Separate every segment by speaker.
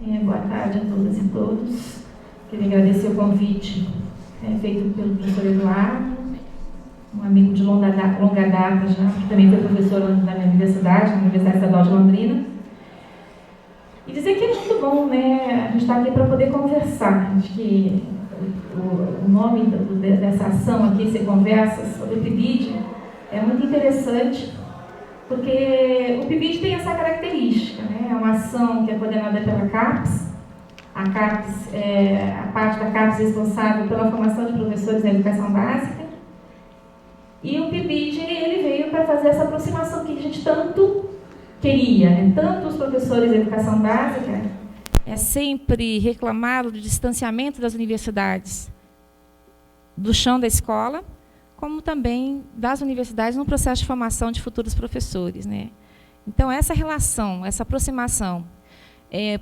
Speaker 1: Boa tarde a todas e todos. Queria agradecer o convite feito pelo professor Eduardo, um amigo de longa data já, que também foi professor da minha universidade, na Universidade Estadual de Londrina. E dizer que é muito bom, né? A gente está aqui para poder conversar. Acho que o nome dessa ação aqui, ser conversas sobre o PIBID, é muito interessante, porque o PIBID tem essa característica, né? É uma ação que é coordenada pela CAPES. A CAPES a parte da CAPES responsável pela formação de professores na educação básica. E o PIBID, ele veio para fazer essa aproximação que a gente tanto queria, né? Tanto os professores da educação básica sempre reclamaram do distanciamento das universidades do chão da escola, como também das universidades no processo de formação de futuros professores, né? Então, essa relação, essa aproximação,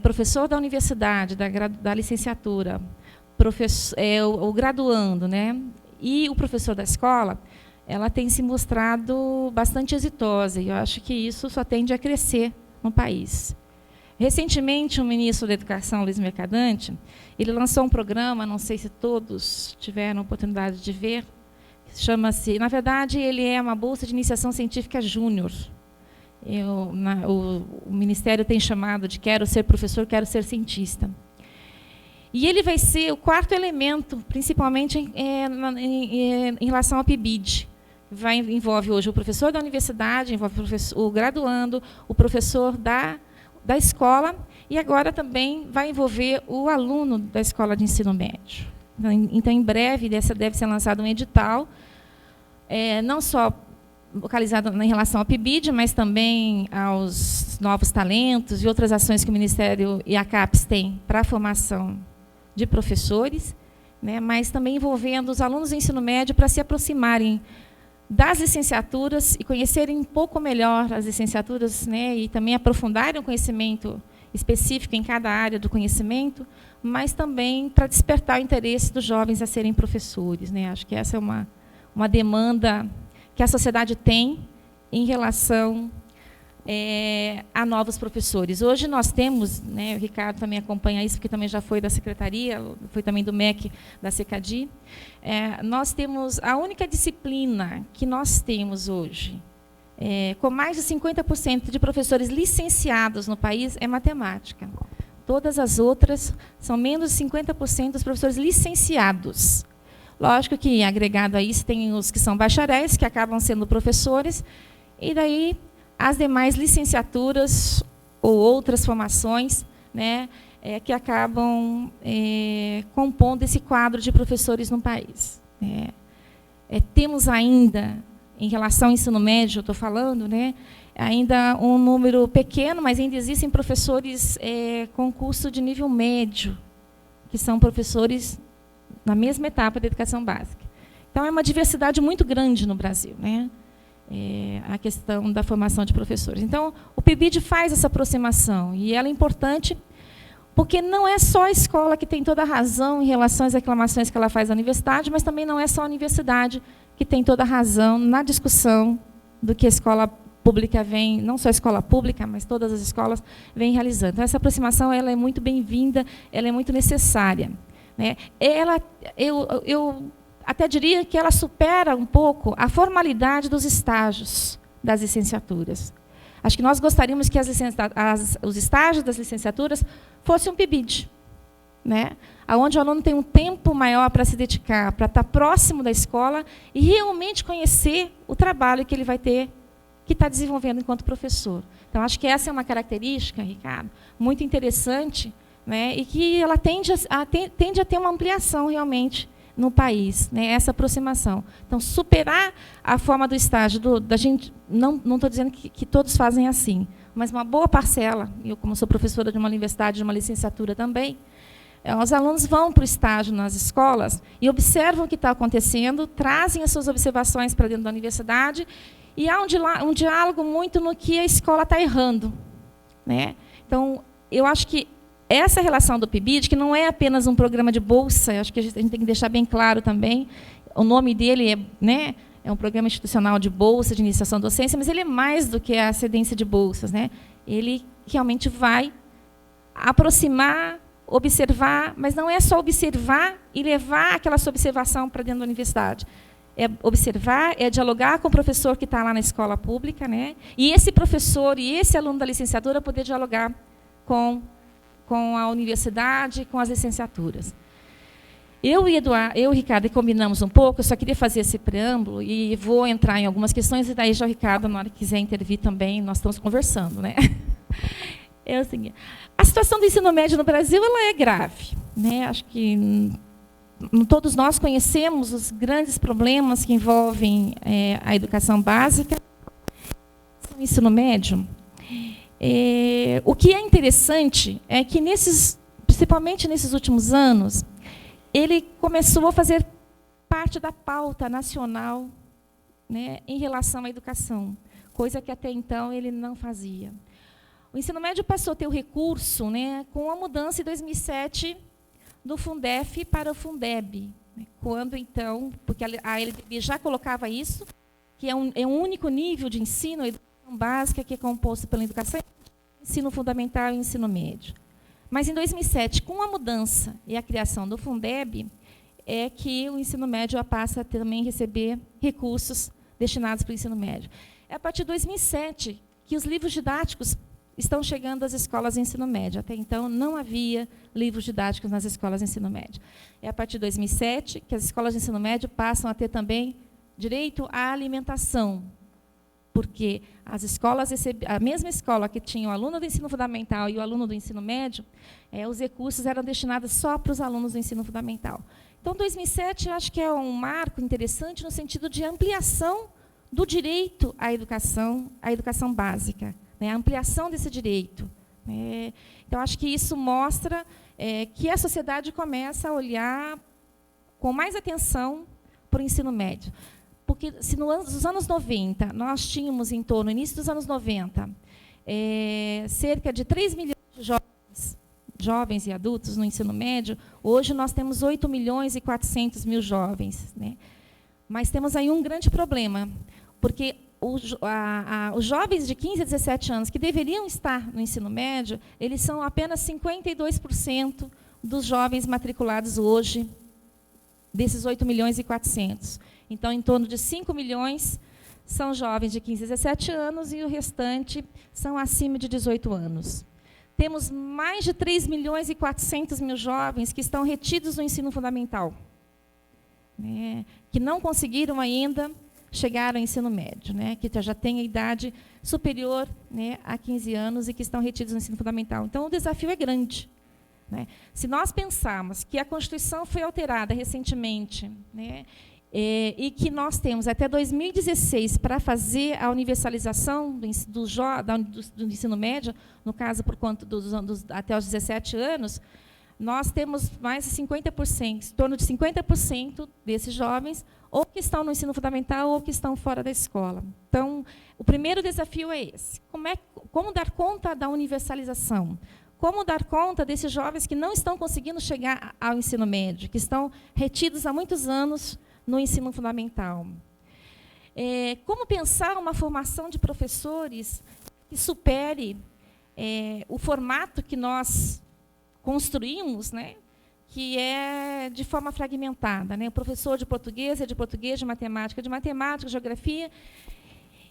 Speaker 1: professor da universidade, da licenciatura, o graduando, né, e o professor da escola, ela tem se mostrado bastante exitosa, e eu acho que isso só tende a crescer no país. Recentemente, o ministro da Educação, Luiz Mercadante, ele lançou um programa, não sei se todos tiveram a oportunidade de ver, chama-se, na verdade, ele é uma bolsa de iniciação científica júnior. O Ministério tem chamado de quero ser professor, quero ser cientista. E ele vai ser o quarto elemento, principalmente em relação ao PIBID. Envolve hoje o professor da universidade, envolve o graduando, o professor da escola, e agora também vai envolver o aluno da escola de ensino médio. Então, em breve, deve ser lançado um edital, não só localizado em relação ao PIBID, mas também aos novos talentos e outras ações que o Ministério e a CAPES têm para a formação de professores, né, mas também envolvendo os alunos do ensino médio para se aproximarem das licenciaturas e conhecerem um pouco melhor as licenciaturas, né, e também aprofundarem o conhecimento específico em cada área do conhecimento, mas também para despertar o interesse dos jovens a serem professores, né? Acho que essa é uma demanda que a sociedade tem em relação a novos professores. Hoje nós temos, né, o Ricardo também acompanha isso, porque também já foi da secretaria, foi também do MEC, da CECADI, nós temos a única disciplina que nós temos hoje, com mais de 50% de professores licenciados no país, é matemática. Todas as outras são menos de 50% dos professores licenciados. Lógico que, agregado a isso, tem os que são bacharéis, que acabam sendo professores, e daí as demais licenciaturas ou outras formações, né, que acabam compondo esse quadro de professores no país. Temos ainda, em relação ao ensino médio, eu estou falando, né, ainda um número pequeno, mas ainda existem professores com curso de nível médio, que são professores na mesma etapa da educação básica. Então, é uma diversidade muito grande no Brasil, né? A questão da formação de professores. Então, o PIBID faz essa aproximação, e ela é importante porque não é só a escola que tem toda a razão em relação às reclamações que ela faz à universidade, mas também não é só a universidade que tem toda a razão na discussão do que a escola pública vem, não só a escola pública, mas todas as escolas vêm realizando. Então, essa aproximação ela é muito bem-vinda, ela é muito necessária, né? Eu até diria que ela supera um pouco a formalidade dos estágios das licenciaturas. Acho que nós gostaríamos que os estágios das licenciaturas fossem um PIBID, né? Onde o aluno tem um tempo maior para se dedicar, para estar próximo da escola e realmente conhecer o trabalho que ele vai ter, que está desenvolvendo enquanto professor. Então, acho que essa é uma característica, Ricardo, muito interessante, né? E que ela tende a ter uma ampliação realmente no país, né, essa aproximação. Então, superar a forma do estágio, da gente, não estou dizendo que todos fazem assim, mas uma boa parcela, eu como sou professora de uma universidade, de uma licenciatura também, os alunos vão para o estágio nas escolas e observam o que está acontecendo, trazem as suas observações para dentro da universidade, e há um diálogo muito no que a escola está errando, né? Então, eu acho que essa relação do PIBID, que não é apenas um programa de bolsa, acho que a gente tem que deixar bem claro também, o nome dele é um programa institucional de bolsa, de iniciação à docência, mas ele é mais do que a cedência de bolsas, né? Ele realmente vai aproximar, observar, mas não é só observar e levar aquela sua observação para dentro da universidade. É observar, é dialogar com o professor que está lá na escola pública, né? E esse professor e esse aluno da licenciatura poder dialogar com a universidade, com as licenciaturas. Eu e o Ricardo combinamos um pouco, eu só queria fazer esse preâmbulo e vou entrar em algumas questões, e daí já o Ricardo, na hora que quiser intervir também, nós estamos conversando, né? É o seguinte, a situação do ensino médio no Brasil ela é grave, né? Acho que todos nós conhecemos os grandes problemas que envolvem a educação básica, o ensino médio. O que é interessante é que, principalmente nesses últimos anos, ele começou a fazer parte da pauta nacional, né, em relação à educação, coisa que até então ele não fazia. O ensino médio passou a ter o recurso, né, com a mudança em 2007 do Fundef para o Fundeb, né, quando então, porque a LDB já colocava isso, que é um único nível de ensino, a educação básica, que é composto pela educação, ensino fundamental e ensino médio. Mas, em 2007, com a mudança e a criação do Fundeb, é que o ensino médio passa a também receber recursos destinados para o ensino médio. É a partir de 2007 que os livros didáticos estão chegando às escolas de ensino médio. Até então, não havia livros didáticos nas escolas de ensino médio. É a partir de 2007 que as escolas de ensino médio passam a ter também direito à alimentação, porque as escolas a mesma escola que tinha o aluno do ensino fundamental e o aluno do ensino médio, os recursos eram destinados só para os alunos do ensino fundamental. Então, 2007, eu acho que é um marco interessante no sentido de ampliação do direito à educação básica, né, a ampliação desse direito. Então, acho que isso mostra que a sociedade começa a olhar com mais atenção para o ensino médio. Porque, se nos anos 90, nós tínhamos, no início dos anos 90, cerca de 3 milhões de jovens e adultos no ensino médio, hoje nós temos 8 milhões e 400 mil jovens, né? Mas temos aí um grande problema, porque os jovens de 15 a 17 anos que deveriam estar no ensino médio, eles são apenas 52% dos jovens matriculados hoje, desses 8 milhões e 400. Então, em torno de 5 milhões são jovens de 15 a 17 anos e o restante são acima de 18 anos. Temos mais de 3 milhões e 400 mil jovens que estão retidos no ensino fundamental, né, que não conseguiram ainda chegar ao ensino médio, né, que já têm a idade superior, né, a 15 anos e que estão retidos no ensino fundamental. Então, o desafio é grande, né? Se nós pensarmos que a Constituição foi alterada recentemente, né, e que nós temos até 2016 para fazer a universalização do ensino médio, no caso, por conta até os 17 anos, nós temos mais de 50%, em torno de 50% desses jovens, ou que estão no ensino fundamental, ou que estão fora da escola. Então, o primeiro desafio é esse. Como dar conta da universalização? Como dar conta desses jovens que não estão conseguindo chegar ao ensino médio, que estão retidos há muitos anos no ensino fundamental? Como pensar uma formação de professores que supere o formato que nós construímos, né, que é de forma fragmentada, né? O professor de português é de português, de matemática, geografia,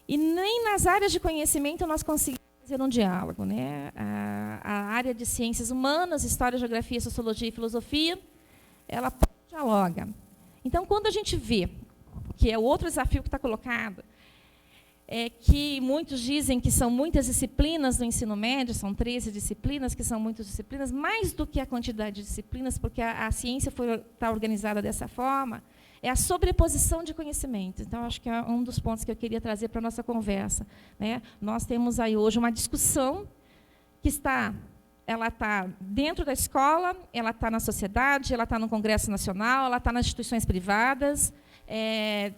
Speaker 1: e nem nas áreas de conhecimento nós conseguimos fazer um diálogo, né? A área de ciências humanas, história, geografia, sociologia e filosofia, ela dialoga. Então, quando a gente vê, que é o outro desafio que está colocado, que muitos dizem que são muitas disciplinas no ensino médio, são 13 disciplinas, que são muitas disciplinas, mais do que a quantidade de disciplinas, porque a ciência está organizada dessa forma, é a sobreposição de conhecimentos. Então, acho que é um dos pontos que eu queria trazer para a nossa conversa, né? Nós temos aí hoje uma discussão que ela está dentro da escola, ela está na sociedade, ela está no Congresso Nacional, ela está nas instituições privadas,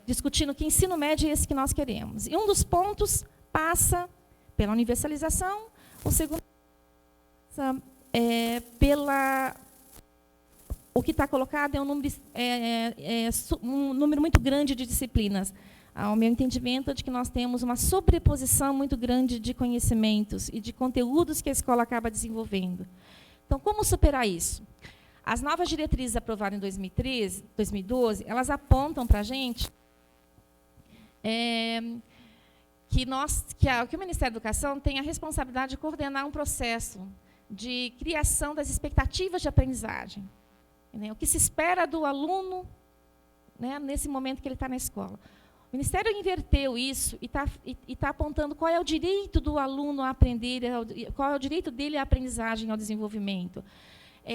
Speaker 1: discutindo que ensino médio é esse que nós queremos. E um dos pontos passa pela universalização, o segundo o que está colocado é um número muito grande de disciplinas. Ao meu entendimento, de que nós temos uma sobreposição muito grande de conhecimentos e de conteúdos que a escola acaba desenvolvendo. Então, como superar isso? As novas diretrizes aprovadas em 2012, elas apontam para a gente que o Ministério da Educação tem a responsabilidade de coordenar um processo de criação das expectativas de aprendizagem. O que se espera do aluno, né, nesse momento que ele está na escola. O Ministério inverteu isso e está apontando qual é o direito do aluno a aprender, qual é o direito dele à aprendizagem, ao desenvolvimento.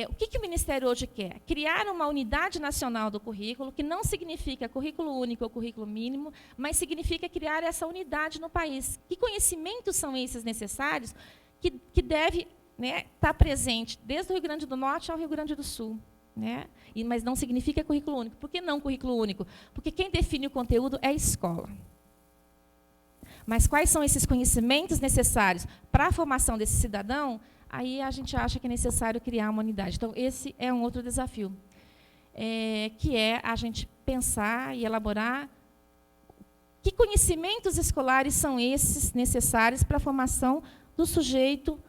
Speaker 1: O que o Ministério hoje quer? Criar uma unidade nacional do currículo, que não significa currículo único ou currículo mínimo, mas significa criar essa unidade no país. Que conhecimentos são esses necessários que deve, né, estar presente desde o Rio Grande do Norte ao Rio Grande do Sul? Né? Mas não significa currículo único. Por que não currículo único? Porque quem define o conteúdo é a escola. Mas quais são esses conhecimentos necessários para a formação desse cidadão? Aí a gente acha que é necessário criar uma unidade. Então, esse é um outro desafio, que é a gente pensar e elaborar que conhecimentos escolares são esses necessários para a formação do sujeito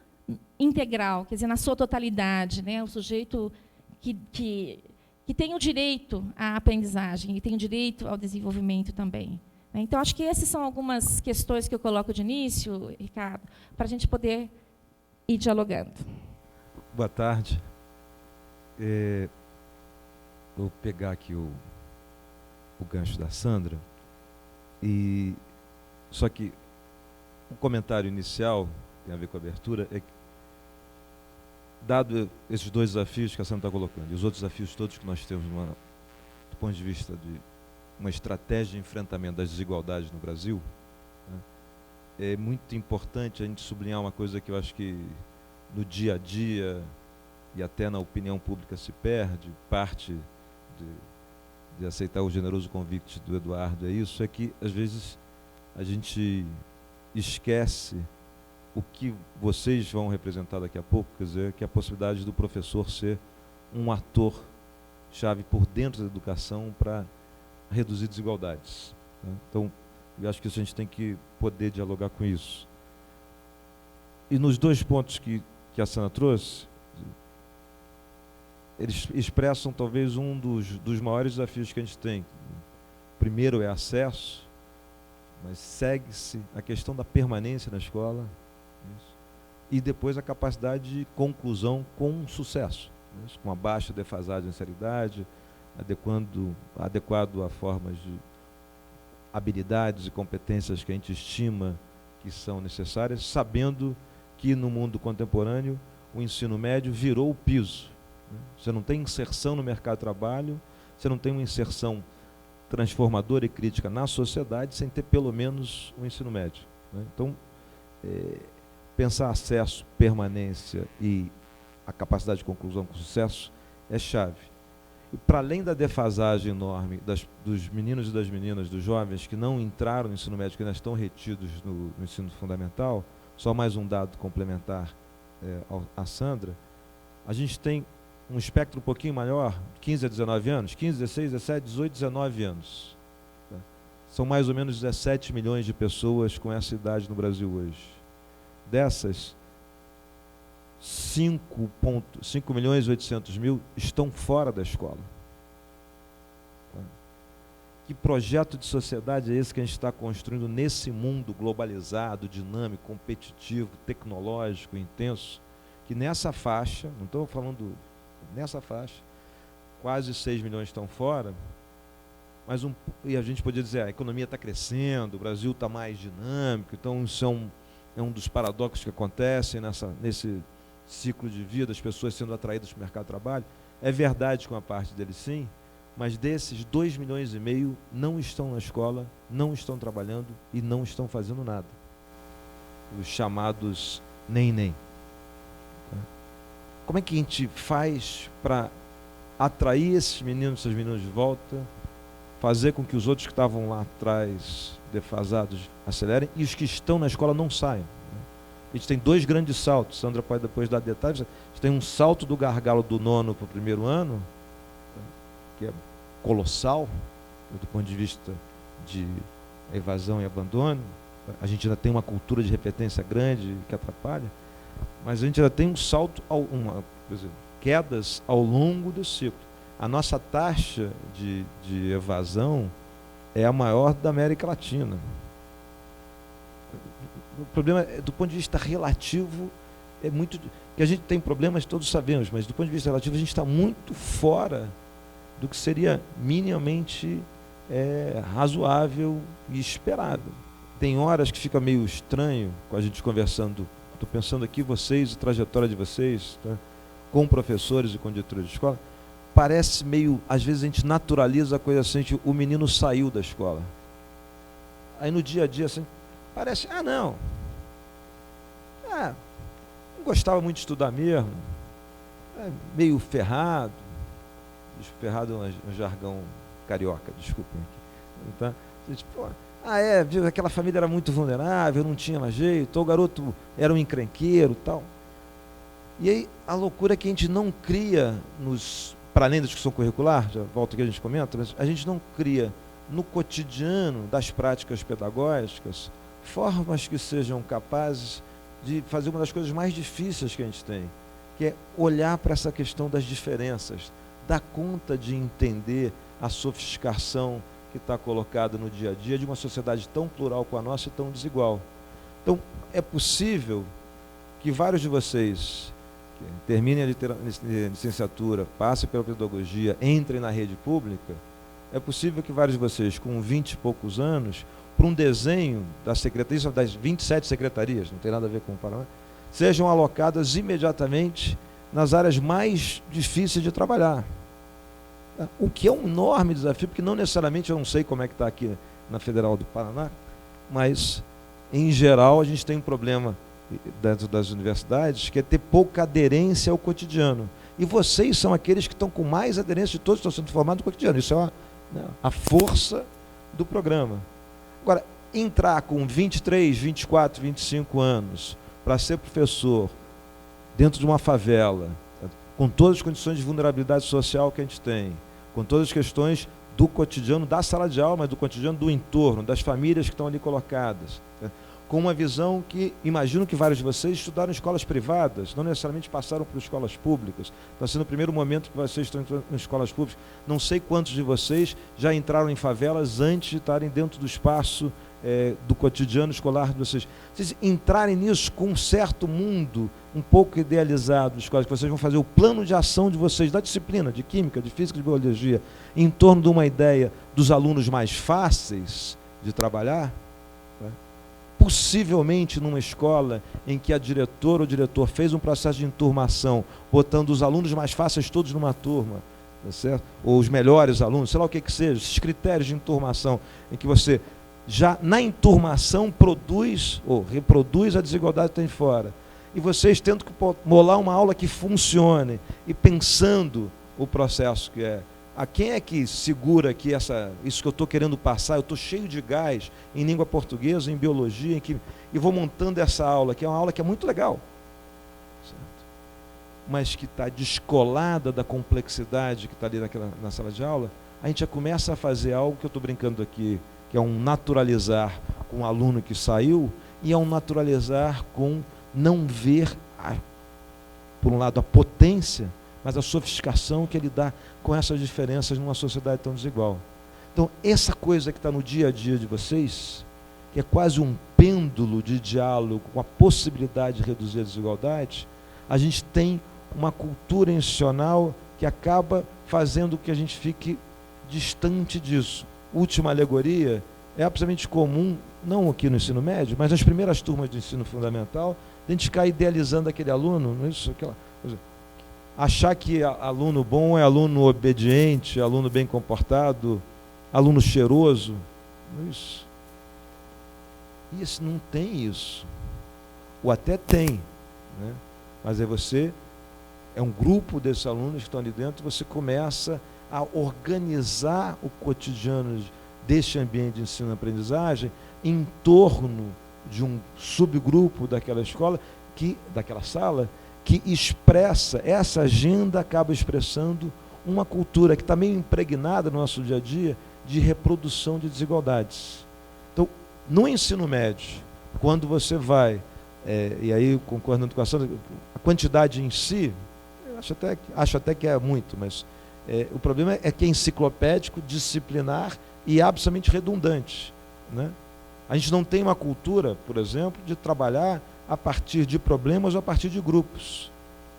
Speaker 1: integral, quer dizer, na sua totalidade, né? O sujeito que tem o direito à aprendizagem e tem o direito ao desenvolvimento também. Então, acho que essas são algumas questões que eu coloco de início, Ricardo, para a gente poder ir dialogando.
Speaker 2: Boa tarde. Vou pegar aqui o gancho da Sandra. Só que um comentário inicial, tem a ver com a abertura, é que, dado esses dois desafios que a Sandra está colocando, e os outros desafios todos que nós temos do ponto de vista de uma estratégia de enfrentamento das desigualdades no Brasil, né, é muito importante a gente sublinhar uma coisa que eu acho que no dia a dia e até na opinião pública se perde, parte de aceitar o generoso convite do Eduardo, é que às vezes a gente esquece o que vocês vão representar daqui a pouco, quer dizer, que é a possibilidade do professor ser um ator-chave por dentro da educação para reduzir desigualdades, né? Então, eu acho que a gente tem que poder dialogar com isso. E nos dois pontos que a Sandra trouxe, eles expressam talvez um dos maiores desafios que a gente tem. O primeiro é acesso, mas segue-se a questão da permanência na escola, isso, e depois a capacidade de conclusão com sucesso, isso, com a baixa defasagem de seriedade, adequado a formas de habilidades e competências que a gente estima que são necessárias, sabendo que no mundo contemporâneo o ensino médio virou o piso. Você não tem inserção no mercado de trabalho, você não tem uma inserção transformadora e crítica na sociedade sem ter pelo menos o ensino médio, né? Então, pensar acesso, permanência e a capacidade de conclusão com sucesso é chave. E para além da defasagem enorme dos meninos e das meninas, dos jovens que não entraram no ensino médio, que ainda estão retidos no ensino fundamental, só mais um dado complementar à Sandra, a gente tem um espectro um pouquinho maior, 15 a 19 anos, 15, 16, 17, 18, 19 anos. Tá? São mais ou menos 17 milhões de pessoas com essa idade no Brasil hoje. Dessas, 5 milhões e 800 mil estão fora da escola. Tá? Que projeto de sociedade é esse que a gente está construindo nesse mundo globalizado, dinâmico, competitivo, tecnológico, intenso, que nessa faixa, não estou falando nessa faixa, quase 6 milhões estão fora, mas e a gente podia dizer, a economia está crescendo, o Brasil está mais dinâmico, então isso é um dos paradoxos que acontecem nesse ciclo de vida, as pessoas sendo atraídas para o mercado de trabalho. É verdade com a parte deles sim, mas desses 2 milhões e meio não estão na escola, não estão trabalhando e não estão fazendo nada. Os chamados nem. Como é que a gente faz para atrair esses meninos e essas meninas de volta, fazer com que os outros que estavam lá atrás, defasados, acelerem, e os que estão na escola não saiam? A gente tem 2 grandes saltos, Sandra pode depois dar detalhes. A gente tem um salto do gargalo do 9º para o 1º ano, que é colossal, do ponto de vista de evasão e abandono. A gente ainda tem uma cultura de repetência grande que atrapalha. mas a gente já tem um salto, quedas ao longo do ciclo. A nossa taxa de evasão é a maior da América Latina. O problema, do ponto de vista relativo, é muito... que a gente tem problemas, todos sabemos, mas do ponto de vista relativo, a gente está muito fora do que seria minimamente razoável e esperado. Tem horas que fica meio estranho com a gente conversando. Estou pensando aqui, vocês, a trajetória de vocês, tá? Com professores e com diretores de escola, parece meio, às vezes a gente naturaliza a coisa assim, que o menino saiu da escola. Aí no dia a dia, assim, parece, não gostava muito de estudar mesmo, meio ferrado, ferrado é um jargão carioca, desculpem. Então, viu, aquela família era muito vulnerável, não tinha mais jeito, ou o garoto era um encrenqueiro e tal. E aí a loucura é que a gente não cria, para além da discussão curricular, já volto aqui a gente comenta, mas a gente não cria no cotidiano das práticas pedagógicas formas que sejam capazes de fazer uma das coisas mais difíceis que a gente tem, que é olhar para essa questão das diferenças, dar conta de entender a sofisticação que está colocada no dia a dia de uma sociedade tão plural como a nossa e tão desigual. Então, é possível que vários de vocês que terminem a licenciatura, passem pela pedagogia, entrem na rede pública. É possível que vários de vocês, com 20 e poucos anos, para um desenho das secretarias, das 27 secretarias, não tem nada a ver com o Paraná, sejam alocadas imediatamente nas áreas mais difíceis de trabalhar. O que é um enorme desafio, porque não necessariamente, eu não sei como é que está aqui na Federal do Paraná, mas, em geral, a gente tem um problema dentro das universidades, que é ter pouca aderência ao cotidiano. E vocês são aqueles que estão com mais aderência de todos que estão sendo formados no cotidiano. Isso é a força do programa. Agora, entrar com 23, 24, 25 anos para ser professor dentro de uma favela, com todas as condições de vulnerabilidade social que a gente tem, com todas as questões do cotidiano da sala de aula, mas do cotidiano do entorno, das famílias que estão ali colocadas, com uma visão que, imagino que vários de vocês estudaram em escolas privadas, não necessariamente passaram por escolas públicas. Está sendo o primeiro momento que vocês estão entrando em escolas públicas. Não sei quantos de vocês já entraram em favelas antes de estarem dentro do espaço do cotidiano escolar de vocês. Vocês entrarem nisso com um certo mundo um pouco idealizado de escolas, que vocês vão fazer o plano de ação de vocês, da disciplina, de química, de física, de biologia, em torno de uma ideia dos alunos mais fáceis de trabalhar, possivelmente numa escola em que a diretora ou diretor fez um processo de enturmação, botando os alunos mais fáceis todos numa turma, tá certo? Ou os melhores alunos, sei lá o que seja, esses critérios de enturmação, em que você já na enturmação produz ou reproduz a desigualdade que tem fora. E vocês tendo que molar uma aula que funcione e pensando o processo que é. A quem é que segura aqui isso que eu estou querendo passar? Eu estou cheio de gás em língua portuguesa, em biologia, e vou montando essa aula, que é uma aula que é muito legal, certo? Mas que está descolada da complexidade que está ali na sala de aula. A gente já começa a fazer algo que eu estou brincando aqui, que é um naturalizar com o aluno que saiu, e é um naturalizar com não ver, por um lado, a potência, mas a sofisticação que ele dá com essas diferenças numa sociedade tão desigual. Então, essa coisa que está no dia a dia de vocês, que é quase um pêndulo de diálogo com a possibilidade de reduzir a desigualdade, a gente tem uma cultura institucional que acaba fazendo com que a gente fique distante disso. Última alegoria, é absolutamente comum, não aqui no ensino médio, mas nas primeiras turmas do ensino fundamental, a gente ficar idealizando aquele aluno, isso, aquela coisa. Achar que aluno bom é aluno obediente, aluno bem comportado, aluno cheiroso. Isso. Isso não tem isso. Ou até tem, né? Mas é um grupo desses alunos que estão ali dentro, você começa a organizar o cotidiano deste ambiente de ensino-aprendizagem em torno de um subgrupo daquela escola, daquela sala, que expressa, essa agenda acaba expressando uma cultura que está meio impregnada no nosso dia a dia de reprodução de desigualdades. Então, no ensino médio, quando você vai e aí, concordando com a Sandra, a quantidade em si, eu acho até que é muito, mas o problema é que é enciclopédico, disciplinar e absolutamente redundante, né? A gente não tem uma cultura, por exemplo, de trabalhar a partir de problemas ou a partir de grupos,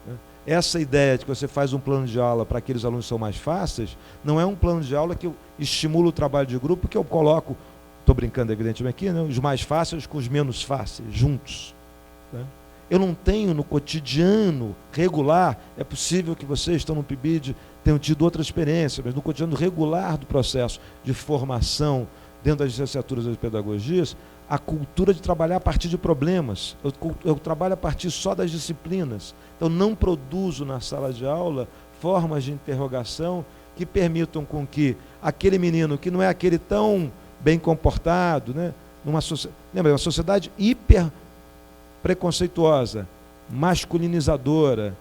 Speaker 2: né? Essa ideia de que você faz um plano de aula para aqueles alunos que são mais fáceis, não é um plano de aula que eu estimulo o trabalho de grupo, que eu coloco, estou brincando evidentemente aqui, né, os mais fáceis com os menos fáceis, juntos, né? Eu não tenho no cotidiano regular, é possível que vocês estão no PIBID, tenham tido outra experiência, mas no cotidiano regular do processo de formação dentro das licenciaturas e das pedagogias, a cultura de trabalhar a partir de problemas. Eu trabalho a partir só das disciplinas. Então, não produzo na sala de aula formas de interrogação que permitam com que aquele menino, que não é aquele tão bem comportado, né, lembra, uma sociedade hiper preconceituosa, masculinizadora,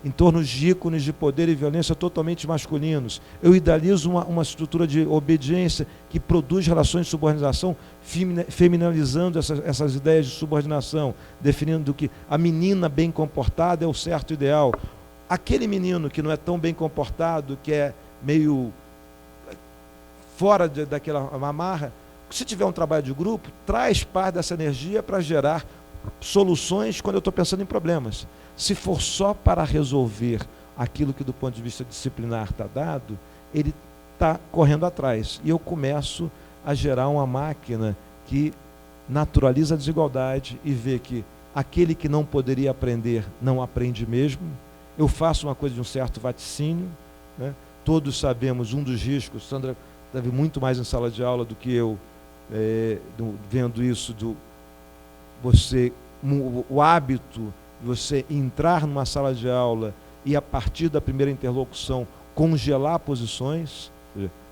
Speaker 2: em torno de ícones de poder e violência totalmente masculinos. Eu idealizo uma estrutura de obediência que produz relações de subordinação, feminilizando essas ideias de subordinação, definindo que a menina bem comportada é o certo ideal. Aquele menino que não é tão bem comportado, que é meio fora daquela amarra, se tiver um trabalho de grupo, traz parte dessa energia para gerar soluções quando eu estou pensando em problemas. Se for só para resolver aquilo que do ponto de vista disciplinar está dado, ele está correndo atrás. E eu começo a gerar uma máquina que naturaliza a desigualdade e vê que aquele que não poderia aprender, não aprende mesmo. Eu faço uma coisa de um certo vaticínio, né? Todos sabemos um dos riscos, Sandra esteve muito mais em sala de aula do que eu, vendo isso, o hábito de você entrar numa sala de aula e, a partir da primeira interlocução, congelar posições,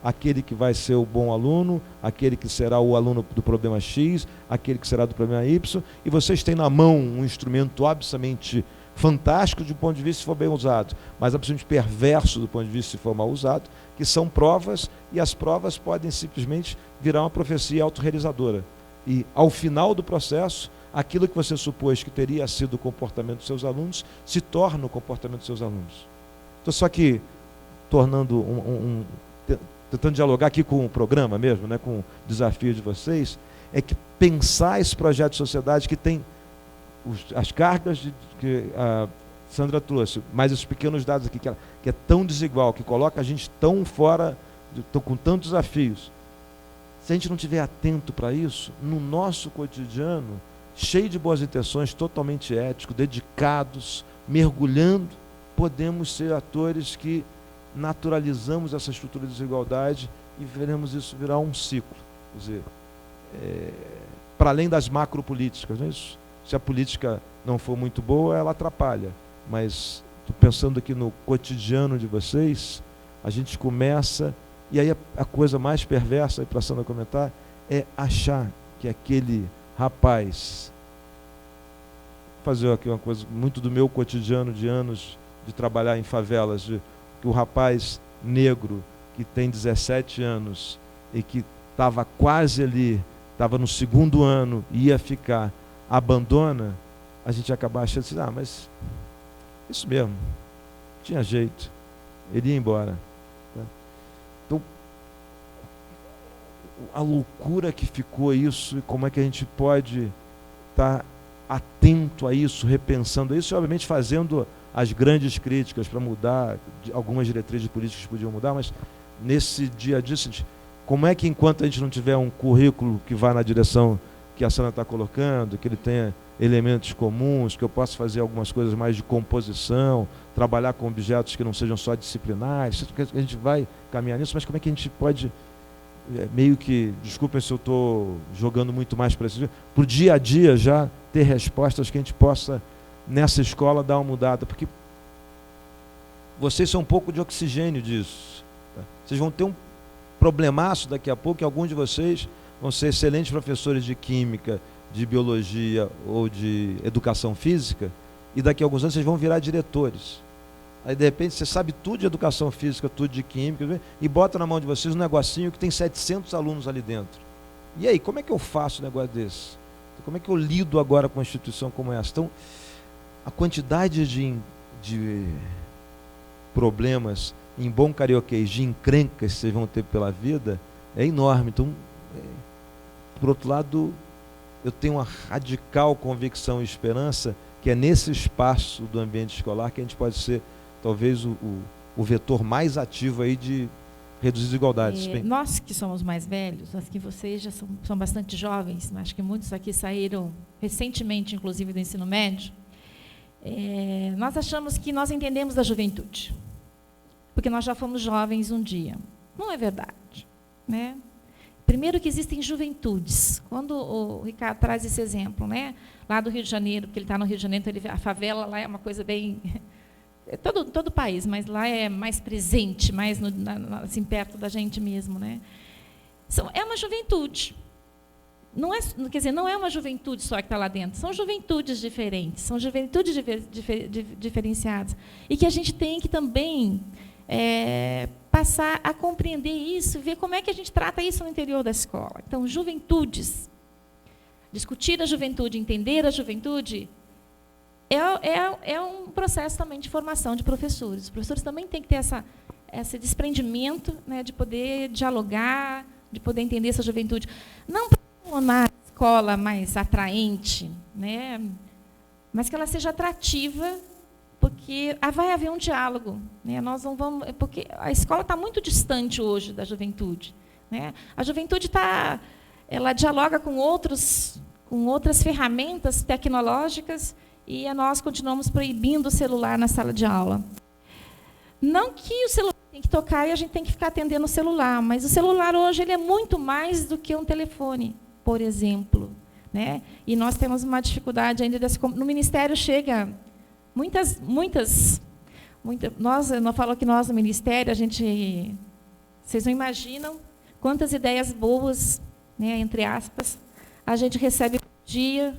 Speaker 2: aquele que vai ser o bom aluno, aquele que será o aluno do problema X, aquele que será do problema Y, e vocês têm na mão um instrumento absolutamente fantástico do ponto de vista se for bem usado, mas absolutamente perverso do ponto de vista se for mal usado, que são provas, e as provas podem simplesmente virar uma profecia autorrealizadora. E, ao final do processo, aquilo que você supôs que teria sido o comportamento dos seus alunos se torna o comportamento dos seus alunos. Então, só que, tentando dialogar aqui com o programa mesmo, né, com o desafio de vocês, é que pensar esse projeto de sociedade que tem as cargas que a Sandra trouxe, mas esses pequenos dados aqui, que é tão desigual, que coloca a gente tão fora, com tantos desafios. Se a gente não estiver atento para isso, no nosso cotidiano, cheio de boas intenções, totalmente éticos, dedicados, mergulhando, podemos ser atores que naturalizamos essa estrutura de desigualdade e veremos isso virar um ciclo. Quer dizer, para além das macropolíticas, não é isso? Se a política não for muito boa, ela atrapalha. Mas, estou pensando aqui no cotidiano de vocês, a gente começa, e aí a coisa mais perversa, para a Sandra comentar, é achar que aquele rapaz, vou fazer aqui uma coisa muito do meu cotidiano de anos de trabalhar em favelas, que o rapaz negro que tem 17 anos e que estava quase ali, estava no segundo ano, ia ficar, abandona, a gente acaba achando assim, mas isso mesmo, tinha jeito, ele ia embora. Então, a loucura que ficou isso, e como é que a gente pode estar atento a isso, repensando isso, e obviamente fazendo as grandes críticas para mudar, algumas diretrizes políticas que podiam mudar, mas nesse dia a dia, como é que enquanto a gente não tiver um currículo que vá na direção que a Sandra está colocando, que ele tenha elementos comuns, que eu possa fazer algumas coisas mais de composição, trabalhar com objetos que não sejam só disciplinares, a gente vai caminhar nisso, mas como é que a gente pode, meio que, desculpem se eu estou jogando muito mais para o dia a dia já ter respostas que a gente possa, nessa escola, dar uma mudada, porque vocês são um pouco de oxigênio disso. Tá? Vocês vão ter um problemaço daqui a pouco, e alguns de vocês vão ser excelentes professores de química, de biologia ou de educação física, e daqui a alguns anos vocês vão virar diretores. Aí, de repente, você sabe tudo de educação física, tudo de química, e bota na mão de vocês um negocinho que tem 700 alunos ali dentro. E aí, como é que eu faço um negócio desse? Como é que eu lido agora com uma instituição como essa? Então, a quantidade de problemas, em bom carioquês, de encrencas que vocês vão ter pela vida, é enorme. Então, por outro lado, eu tenho uma radical convicção e esperança que é nesse espaço do ambiente escolar que a gente pode ser, talvez, o vetor mais ativo aí de reduzir desigualdades.
Speaker 1: Nós que somos mais velhos, acho que vocês já são bastante jovens, acho que muitos aqui saíram recentemente, inclusive, do ensino médio. Nós achamos que nós entendemos da juventude, porque nós já fomos jovens um dia. Não é verdade, né? Primeiro que existem juventudes. Quando o Ricardo traz esse exemplo, né, lá do Rio de Janeiro, porque ele está no Rio de Janeiro, então a favela lá é uma coisa bem... todo o país, mas lá é mais presente, mais assim, perto da gente mesmo, né? É uma juventude. Não é, quer dizer, não é uma juventude só que está lá dentro, são juventudes diferentes, são juventudes diferenciadas. E que a gente tem que também passar a compreender isso, ver como é que a gente trata isso no interior da escola. Então, juventudes, discutir a juventude, entender a juventude, é um processo também de formação de professores. Os professores também têm que ter esse desprendimento, né, de poder dialogar, de poder entender essa juventude. Não para tornar a escola mais atraente, né, mas que ela seja atrativa, porque vai haver um diálogo, né? Nós não vamos, porque a escola está muito distante hoje da juventude, né? A juventude ela dialoga com outras ferramentas tecnológicas e nós continuamos proibindo o celular na sala de aula. Não que o celular tem que tocar e a gente tem que ficar atendendo o celular, mas o celular hoje ele é muito mais do que um telefone, por exemplo, né? E nós temos uma dificuldade ainda no Ministério chega nós, eu não falo que nós no Ministério, vocês não imaginam quantas ideias boas, né, entre aspas, a gente recebe por dia,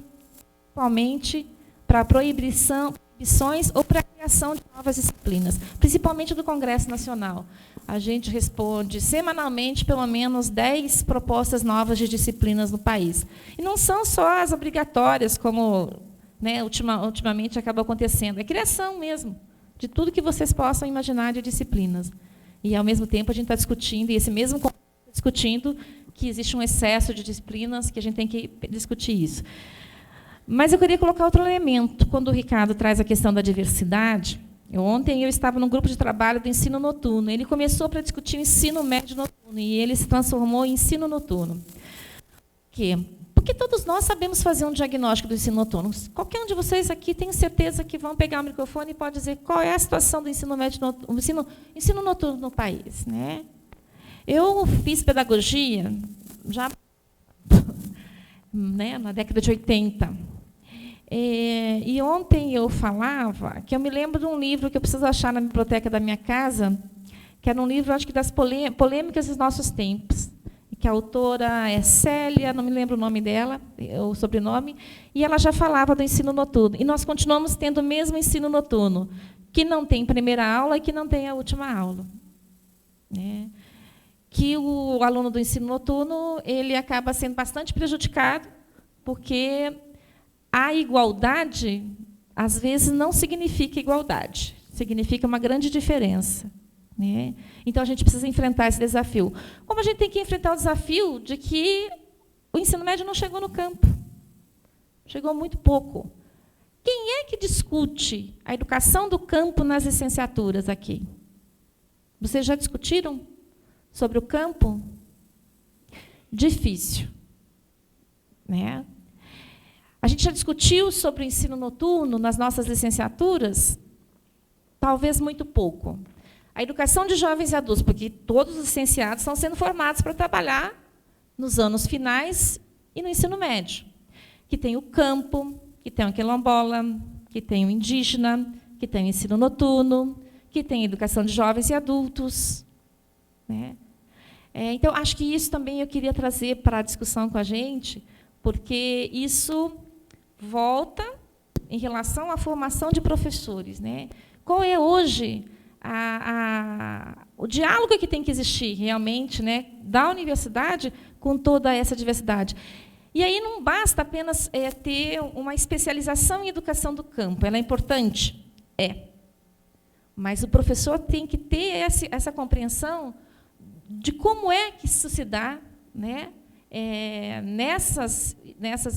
Speaker 1: principalmente para proibições ou para a criação de novas disciplinas, principalmente do Congresso Nacional. A gente responde semanalmente pelo menos 10 propostas novas de disciplinas no país. E não são só as obrigatórias, como... né, ultimamente acaba acontecendo. É criação mesmo, de tudo que vocês possam imaginar de disciplinas. E, ao mesmo tempo, a gente está discutindo, e esse mesmo está discutindo que existe um excesso de disciplinas, que a gente tem que discutir isso. Mas eu queria colocar outro elemento. Quando o Ricardo traz a questão da diversidade, ontem eu estava num grupo de trabalho do ensino noturno. Ele começou para discutir o ensino médio noturno, e ele se transformou em ensino noturno. Por quê? Porque todos nós sabemos fazer um diagnóstico do ensino noturno. Qualquer um de vocês aqui tem certeza que vão pegar o microfone e pode dizer qual é a situação do ensino médio noturno, ensino noturno no país, né? Eu fiz pedagogia já né, na década de 80. E ontem eu falava que eu me lembro de um livro que eu preciso achar na biblioteca da minha casa, que era um livro, acho que das polêmicas dos nossos tempos, que a autora é Célia, não me lembro o nome dela, o sobrenome, e ela já falava do ensino noturno. E nós continuamos tendo o mesmo ensino noturno, que não tem primeira aula e que não tem a última aula. Né? Que o aluno do ensino noturno ele acaba sendo bastante prejudicado, porque a igualdade, às vezes, não significa igualdade, significa uma grande diferença. Né? Então, a gente precisa enfrentar esse desafio. Como a gente tem que enfrentar o desafio de que o ensino médio não chegou no campo. Chegou muito pouco. Quem é que discute a educação do campo nas licenciaturas aqui? Vocês já discutiram sobre o campo? Difícil. Né? A gente já discutiu sobre o ensino noturno nas nossas licenciaturas? Talvez muito pouco. A educação de jovens e adultos, porque todos os licenciados estão sendo formados para trabalhar nos anos finais e no ensino médio, que tem o campo, que tem o quilombola, que tem o indígena, que tem o ensino noturno, que tem a educação de jovens e adultos. Né? Então, acho que isso também eu queria trazer para a discussão com a gente, porque isso volta em relação à formação de professores. Né? Qual é hoje o diálogo que tem que existir realmente, né, da universidade com toda essa diversidade? E aí não basta apenas ter uma especialização em educação do campo. Ela é importante? É. Mas o professor tem que ter essa compreensão de como é que isso se dá, né, nessas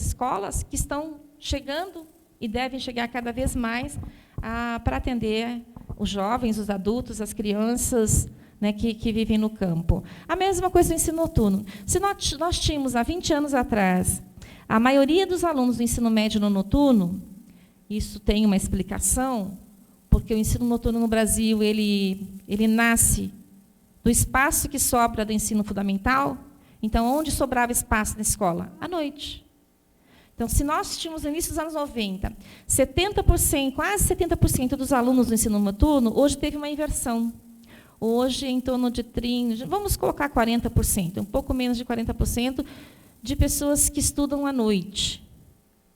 Speaker 1: escolas que estão chegando e devem chegar cada vez mais para atender os jovens, os adultos, as crianças, né, que vivem no campo. A mesma coisa no ensino noturno. Se nós tínhamos, há 20 anos atrás, a maioria dos alunos do ensino médio no noturno, isso tem uma explicação, porque o ensino noturno no Brasil ele nasce do espaço que sobra do ensino fundamental. Então, onde sobrava espaço na escola? À noite. Então, se nós tínhamos, no início dos anos 90, 70%, quase 70% dos alunos do ensino noturno, hoje teve uma inversão. Hoje, em torno de 30%, vamos colocar 40%, um pouco menos de 40% de pessoas que estudam à noite,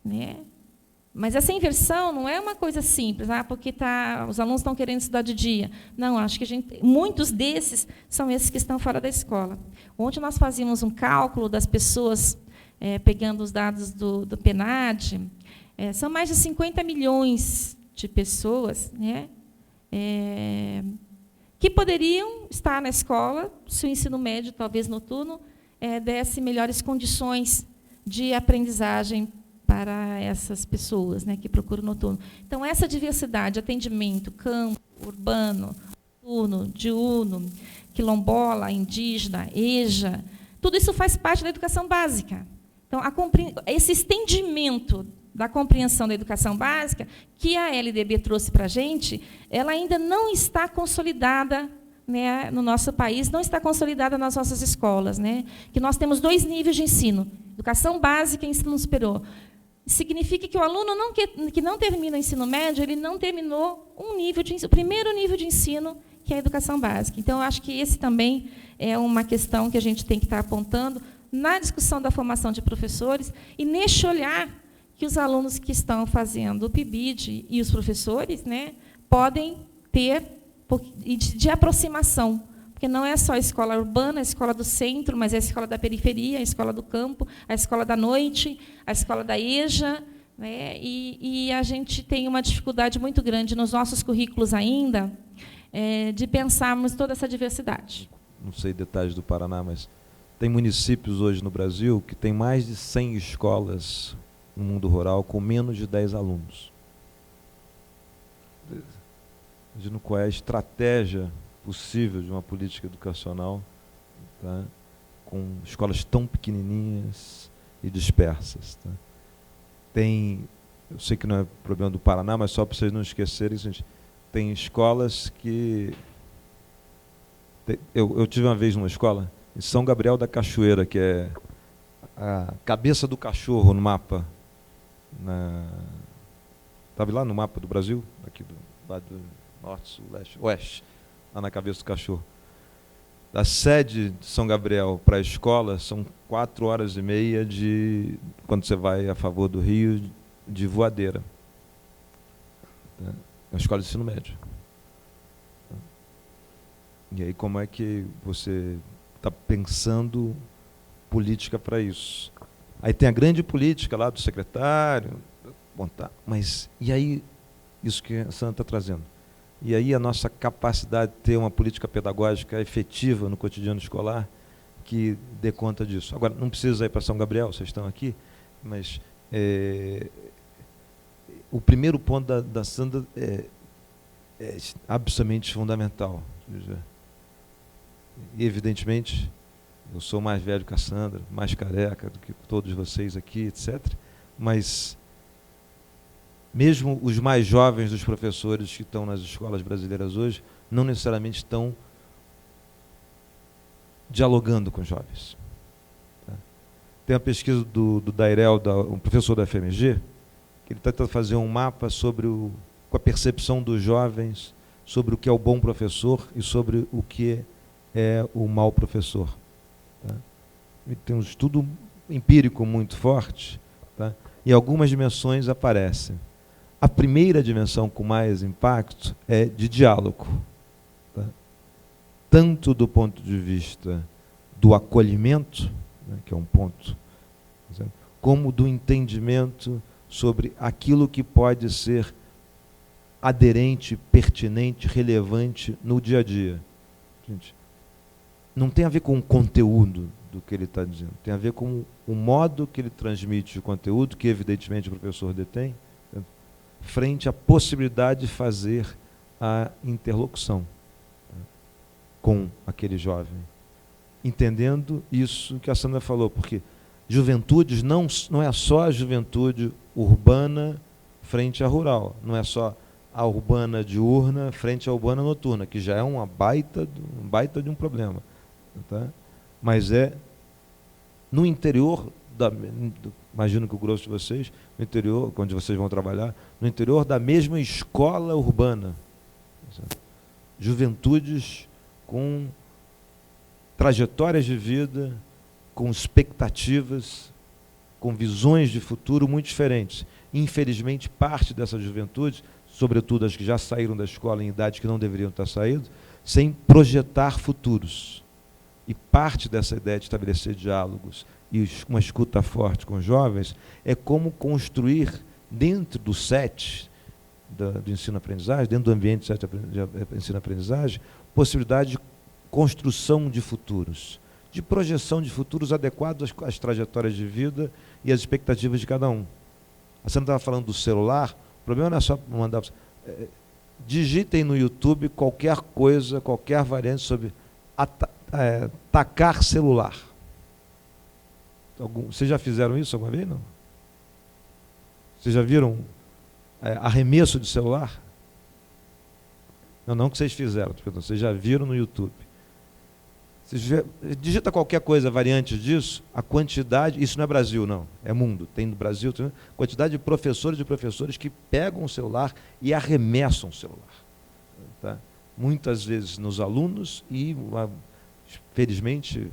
Speaker 1: né? Mas essa inversão não é uma coisa simples, porque os alunos estão querendo estudar de dia. Não, acho que muitos desses são esses que estão fora da escola. Ontem nós fazíamos um cálculo das pessoas, pegando os dados do PNAD, são mais de 50 milhões de pessoas, né, que poderiam estar na escola se o ensino médio, talvez noturno, desse melhores condições de aprendizagem para essas pessoas, né, que procuram noturno. Então, essa diversidade, atendimento, campo, urbano, noturno, diurno, quilombola, indígena, EJA, tudo isso faz parte da educação básica. Então, esse estendimento da compreensão da educação básica, que a LDB trouxe para a gente, ela ainda não está consolidada, né, no nosso país, não está consolidada nas nossas escolas, né, que nós temos 2 níveis de ensino, educação básica e ensino superior. Significa que o aluno que não termina o ensino médio, ele não terminou o primeiro nível de ensino, que é a educação básica. Então, eu acho que esse também é uma questão que a gente tem que estar apontando na discussão da formação de professores e neste olhar que os alunos que estão fazendo o PIBID e os professores, né, podem ter de aproximação. Porque não é só a escola urbana, a escola do centro, mas é a escola da periferia, a escola do campo, a escola da noite, a escola da EJA, né? E a gente tem uma dificuldade muito grande nos nossos currículos ainda de pensarmos toda essa diversidade.
Speaker 2: Não sei detalhes do Paraná, mas tem municípios hoje no Brasil que tem mais de 100 escolas no mundo rural com menos de 10 alunos. Imagino qual é a estratégia possível de uma política educacional, tá, com escolas tão pequenininhas e dispersas. Tá. Eu sei que não é problema do Paraná, mas só para vocês não esquecerem, gente, tem escolas que... Eu tive uma vez numa escola, em São Gabriel da Cachoeira, que é a cabeça do cachorro no mapa. Estava lá no mapa do Brasil, aqui do lado do norte, sul, leste, oeste, lá na cabeça do cachorro. Da sede de São Gabriel para a escola são 4 horas e meia quando você vai a favor do Rio, de voadeira. É uma escola de ensino médio. E aí como é que você está pensando política para isso? Aí tem a grande política lá do secretário, bom, tá, mas e aí isso que a Sandra está trazendo? E aí a nossa capacidade de ter uma política pedagógica efetiva no cotidiano escolar que dê conta disso. Agora, não precisa ir para São Gabriel, vocês estão aqui, mas o primeiro ponto da Sandra é absolutamente fundamental. E, evidentemente, eu sou mais velho que a Sandra, mais careca do que todos vocês aqui, etc. Mas mesmo os mais jovens dos professores que estão nas escolas brasileiras hoje, não necessariamente estão dialogando com os jovens. Tem uma pesquisa do Dairel, um professor da FMG, que ele tenta fazer um mapa com a percepção dos jovens sobre o que é o bom professor e sobre o que é o mau professor. Tá? E tem um estudo empírico muito forte, tá? E algumas dimensões aparecem. A primeira dimensão com mais impacto é de diálogo, tá? Tanto do ponto de vista do acolhimento, né, que é um ponto, como do entendimento sobre aquilo que pode ser aderente, pertinente, relevante no dia a dia. Gente, não tem a ver com o conteúdo do que ele está dizendo, tem a ver com o modo que ele transmite o conteúdo, que evidentemente o professor detém, frente à possibilidade de fazer a interlocução com aquele jovem. Entendendo isso que a Sandra falou, porque juventudes não é só a juventude urbana frente à rural, não é só a urbana diurna frente à urbana noturna, que já é um baita de um problema. Tá? Mas é no interior, imagino que o grosso de vocês, no interior, onde vocês vão trabalhar, no interior da mesma escola urbana. Juventudes com trajetórias de vida, com expectativas, com visões de futuro muito diferentes. Infelizmente, parte dessa juventude, sobretudo as que já saíram da escola em idades que não deveriam estar saídas, sem projetar futuros. E parte dessa ideia de estabelecer diálogos e uma escuta forte com os jovens é como construir dentro do set do ensino-aprendizagem, dentro do ambiente do set de ensino-aprendizagem, possibilidade de construção de futuros, de projeção de futuros adequados às trajetórias de vida e às expectativas de cada um. A Sandra estava falando do celular, o problema não é só mandar... digitem no YouTube qualquer coisa, qualquer variante sobre tacar celular. Vocês já fizeram isso alguma vez? Não? Vocês já viram arremesso de celular? Não que vocês fizeram, vocês já viram no YouTube. Digita qualquer coisa, variante disso, a quantidade, isso não é Brasil não, é mundo, tem no Brasil, tem, quantidade de professores e professoras que pegam o celular e arremessam o celular. Tá? Muitas vezes nos alunos e, felizmente,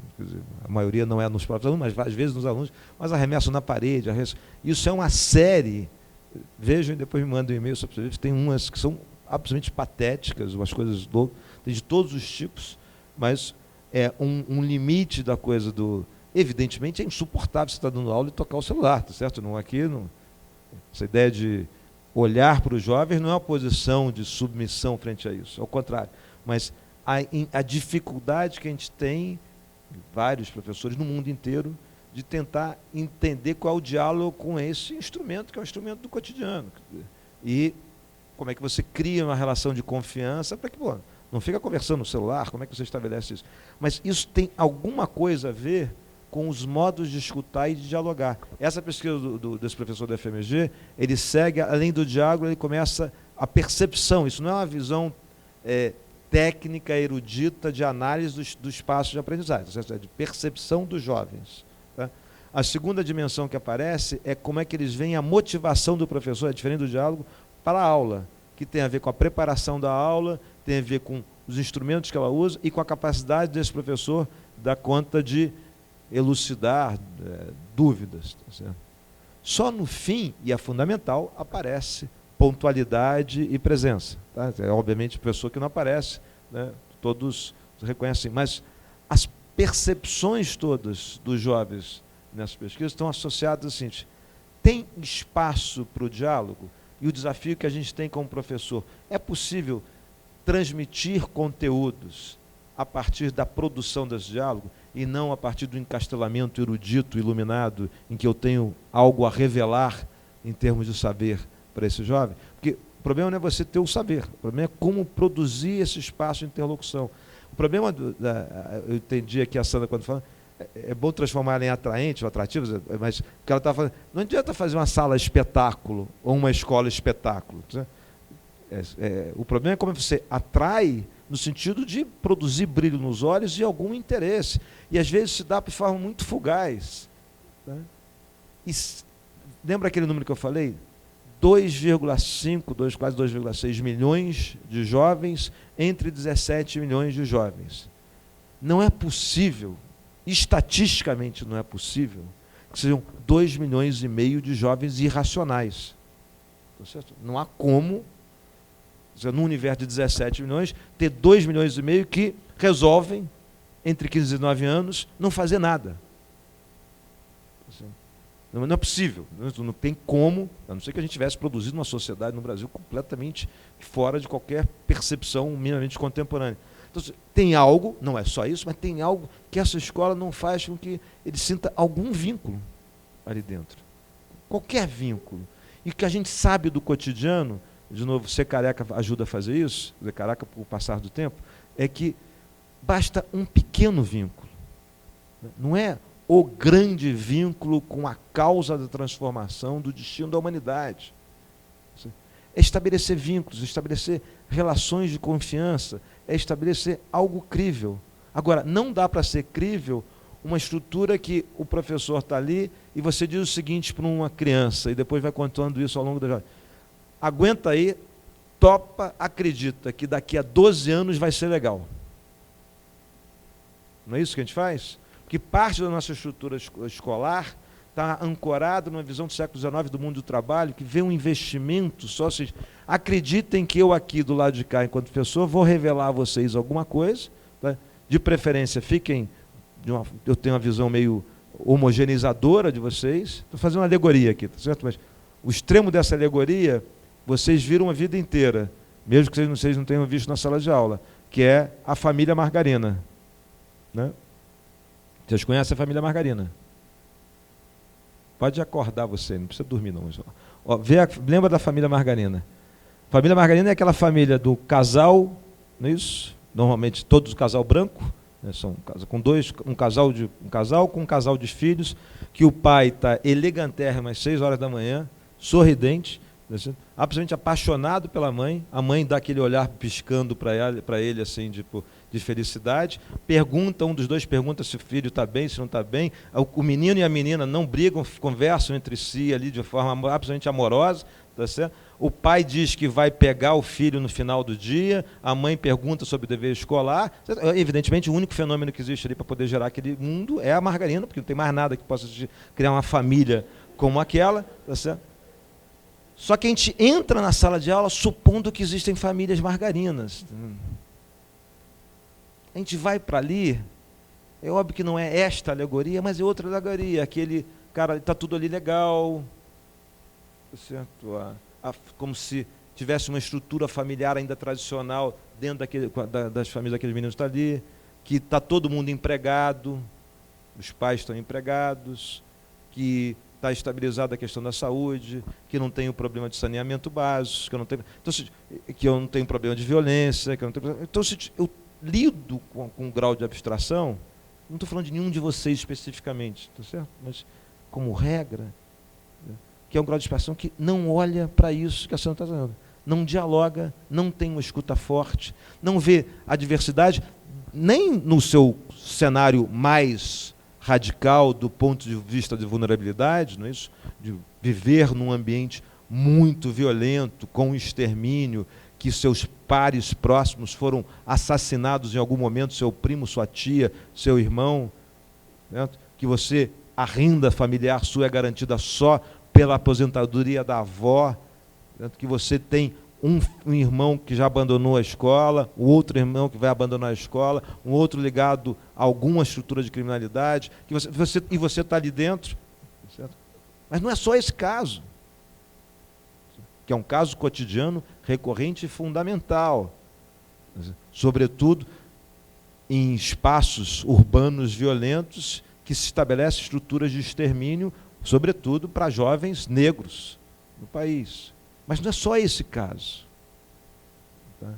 Speaker 2: a maioria não é nos próprios alunos, mas às vezes nos alunos, mas arremessam na parede, isso é uma série, vejam e depois me mandem um e-mail sobre isso, tem umas que são absolutamente patéticas, umas coisas tem de todos os tipos, mas é um limite da coisa do... Evidentemente é insuportável você estar dando aula e tocar o celular, tá certo? Essa ideia de olhar para os jovens não é uma posição de submissão frente a isso, ao contrário. Mas a dificuldade que a gente tem, vários professores no mundo inteiro, de tentar entender qual é o diálogo com esse instrumento, que é o instrumento do cotidiano. E como é que você cria uma relação de confiança para que... não fica conversando no celular, como é que você estabelece isso? Mas isso tem alguma coisa a ver com os modos de escutar e de dialogar. Essa pesquisa desse professor da FMG, ele segue, além do diálogo, ele começa a percepção. Isso não é uma visão técnica, erudita, de análise do espaço de aprendizagem, é de percepção dos jovens. Tá? A segunda dimensão que aparece é como é que eles veem a motivação do professor, é diferente do diálogo, para a aula, que tem a ver com a preparação da aula, tem a ver com os instrumentos que ela usa e com a capacidade desse professor dar conta de elucidar dúvidas. Tá certo? Só no fim, e é fundamental, aparece pontualidade e presença. Tá? Obviamente, professor que não aparece, né? Todos reconhecem, mas as percepções todas dos jovens nessas pesquisas estão associadas ao seguinte: tem espaço para o diálogo? E o desafio que a gente tem como professor, é possível transmitir conteúdos a partir da produção desse diálogo e não a partir do encastelamento erudito, iluminado, em que eu tenho algo a revelar em termos de saber para esse jovem? Porque o problema não é você ter o saber, o problema é como produzir esse espaço de interlocução. O problema, eu entendi aqui a Sandra quando fala, é bom transformar ela em atraente ou atrativa, mas o que ela está falando, não adianta fazer uma sala espetáculo ou uma escola espetáculo. O problema é como você atrai no sentido de produzir brilho nos olhos e algum interesse. E às vezes se dá de forma muito fugaz. Tá? E lembra aquele número que eu falei? 2,5, quase 2,6 milhões de jovens entre 17 milhões de jovens. Não é possível, estatisticamente não é possível, que sejam 2,5 milhões de jovens irracionais. Tá certo? Não há como, no universo de 17 milhões, ter 2,5 milhões que resolvem, entre 15 e 19 anos, não fazer nada. Não é possível, não tem como, a não ser que a gente tivesse produzido uma sociedade no Brasil completamente fora de qualquer percepção minimamente contemporânea. Então, tem algo, não é só isso, mas tem algo que essa escola não faz com que ele sinta algum vínculo ali dentro. Qualquer vínculo. E que a gente sabe do cotidiano, de novo, ser careca ajuda a fazer isso, ser careca por passar do tempo, é que basta um pequeno vínculo. Não é o grande vínculo com a causa da transformação do destino da humanidade. É estabelecer vínculos, estabelecer relações de confiança, é estabelecer algo crível. Agora, não dá para ser crível uma estrutura que o professor está ali e você diz o seguinte para uma criança, e depois vai contando isso ao longo da jornada. Aguenta aí, topa, acredita que daqui a 12 anos vai ser legal. Não é isso que a gente faz? Porque parte da nossa estrutura escolar está ancorada numa visão do século XIX do mundo do trabalho, que vê um investimento só. Se acreditem que eu aqui do lado de cá, enquanto professor, vou revelar a vocês alguma coisa, tá? De preferência, fiquem, eu tenho uma visão meio homogeneizadora de vocês, estou fazendo uma alegoria aqui, tá certo? Mas o extremo dessa alegoria, vocês viram a vida inteira, mesmo que vocês não tenham visto na sala de aula, que é a família Margarina. Né? Vocês conhecem a família Margarina? Pode acordar você, não precisa dormir não. Ó, lembra da família Margarina? A família Margarina é aquela família do casal, não é isso? Normalmente todos casal branco, né? São com um casal com um casal de filhos, que o pai está elegantérrimo às 6 horas da manhã, sorridente, absolutamente apaixonado pela mãe, a mãe dá aquele olhar piscando para ele assim, de felicidade, um dos dois pergunta se o filho está bem, se não está bem, o menino e a menina não brigam, conversam entre si ali de forma absolutamente amorosa, tá certo? O pai diz que vai pegar o filho no final do dia, a mãe pergunta sobre o dever escolar, evidentemente o único fenômeno que existe ali para poder gerar aquele mundo é a margarina, porque não tem mais nada que possa criar uma família como aquela, tá certo? Só que a gente entra na sala de aula supondo que existem famílias margarinas. A gente vai para ali, é óbvio que não é esta alegoria, mas é outra alegoria. Aquele cara, está tudo ali legal, certo? Como se tivesse uma estrutura familiar ainda tradicional dentro das famílias daqueles meninos que estão ali, que está todo mundo empregado, os pais estão empregados, que está estabilizada a questão da saúde, que não tem o problema de saneamento básico, que eu não tenho problema de violência, então se eu lido com um grau de abstração, não estou falando de nenhum de vocês especificamente, tá certo? Mas como regra, que é um grau de abstração que não olha para isso que a senhora está dizendo, não dialoga, não tem uma escuta forte, não vê a diversidade, nem no seu cenário mais radical do ponto de vista de vulnerabilidade, não é isso? De viver num ambiente muito violento, com extermínio, que seus pares próximos foram assassinados em algum momento, seu primo, sua tia, seu irmão, certo? Que a renda familiar sua é garantida só pela aposentadoria da avó, certo? Que você tem um irmão que já abandonou a escola, o outro irmão que vai abandonar a escola, um outro ligado a alguma estrutura de criminalidade, e você está ali dentro. Certo? Mas não é só esse caso, que é um caso cotidiano, recorrente e fundamental, sobretudo em espaços urbanos violentos que se estabelecem estruturas de extermínio, sobretudo para jovens negros no país. Mas não é só esse caso. Tá?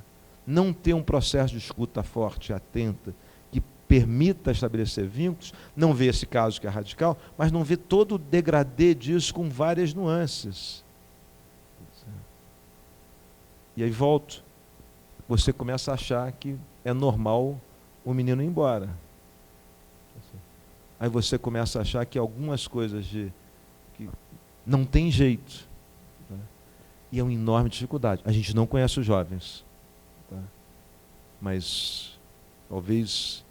Speaker 2: Não ter um processo de escuta forte e atenta que permita estabelecer vínculos, não vê esse caso que é radical, mas não vê todo o degradê disso com várias nuances. E aí volto. Você começa a achar que é normal o menino ir embora. Aí você começa a achar que algumas coisas que não tem jeito. E é uma enorme dificuldade. A gente não conhece os jovens. Tá? Mas talvez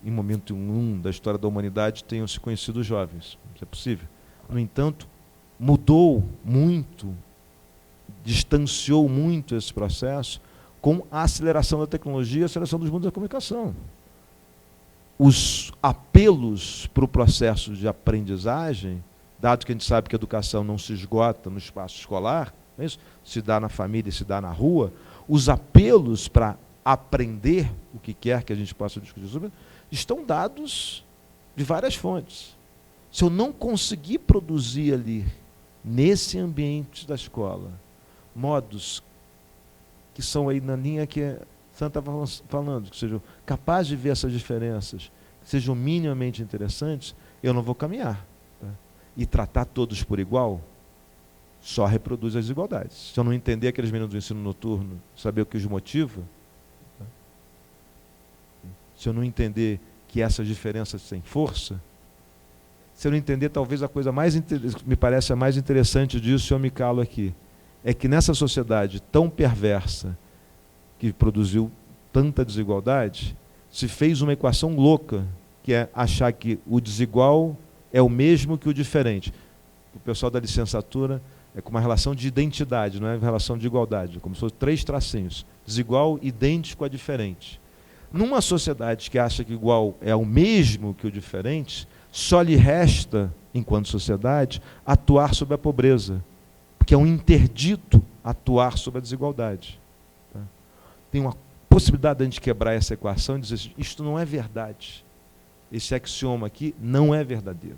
Speaker 2: em momento nenhum da história da humanidade tenham se conhecido os jovens. Isso é possível. No entanto, mudou muito, distanciou muito esse processo com a aceleração da tecnologia e a aceleração dos mundos da comunicação. Os apelos para o processo de aprendizagem dado que a gente sabe que a educação não se esgota no espaço escolar, não é isso? Se dá na família, se dá na rua, os apelos para aprender o que quer que a gente possa discutir sobre, estão dados de várias fontes. Se eu não conseguir produzir ali, nesse ambiente da escola, modos que são aí na linha que a Santa estava falando, que sejam capazes de ver essas diferenças, que sejam minimamente interessantes, eu não vou caminhar. Tá? E tratar todos por igual só reproduz as desigualdades. Se eu não entender aqueles meninos do ensino noturno, saber o que os motiva, tá? Se eu não entender que essas diferenças têm força, se eu não entender, talvez a coisa me parece a mais interessante disso, eu me calo aqui, é que nessa sociedade tão perversa, que produziu tanta desigualdade, se fez uma equação louca, que é achar que o desigual é o mesmo que o diferente. O pessoal da licenciatura é com uma relação de identidade, não é uma relação de igualdade, como se fossem 3 tracinhos, desigual, idêntico a diferente. Numa sociedade que acha que igual é o mesmo que o diferente, só lhe resta, enquanto sociedade, atuar sobre a pobreza, porque é um interdito atuar sobre a desigualdade. Tá? Tem uma possibilidade de a gente quebrar essa equação e dizer assim, isto não é verdade. Esse axioma aqui não é verdadeiro.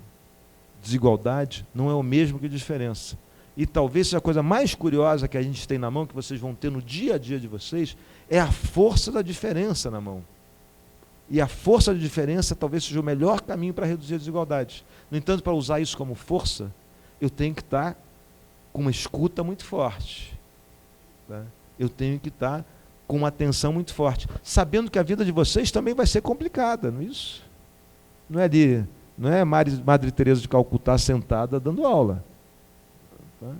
Speaker 2: Desigualdade não é o mesmo que diferença. E talvez seja a coisa mais curiosa que a gente tem na mão, que vocês vão ter no dia a dia de vocês, é a força da diferença na mão. E a força da diferença talvez seja o melhor caminho para reduzir a desigualdade. No entanto, para usar isso como força, eu tenho que estar com uma escuta muito forte. Tá? Eu tenho que estar com uma atenção muito forte, sabendo que a vida de vocês também vai ser complicada, não é isso? Não é ali, não é Madre Teresa de Calcutá sentada dando aula. Tá?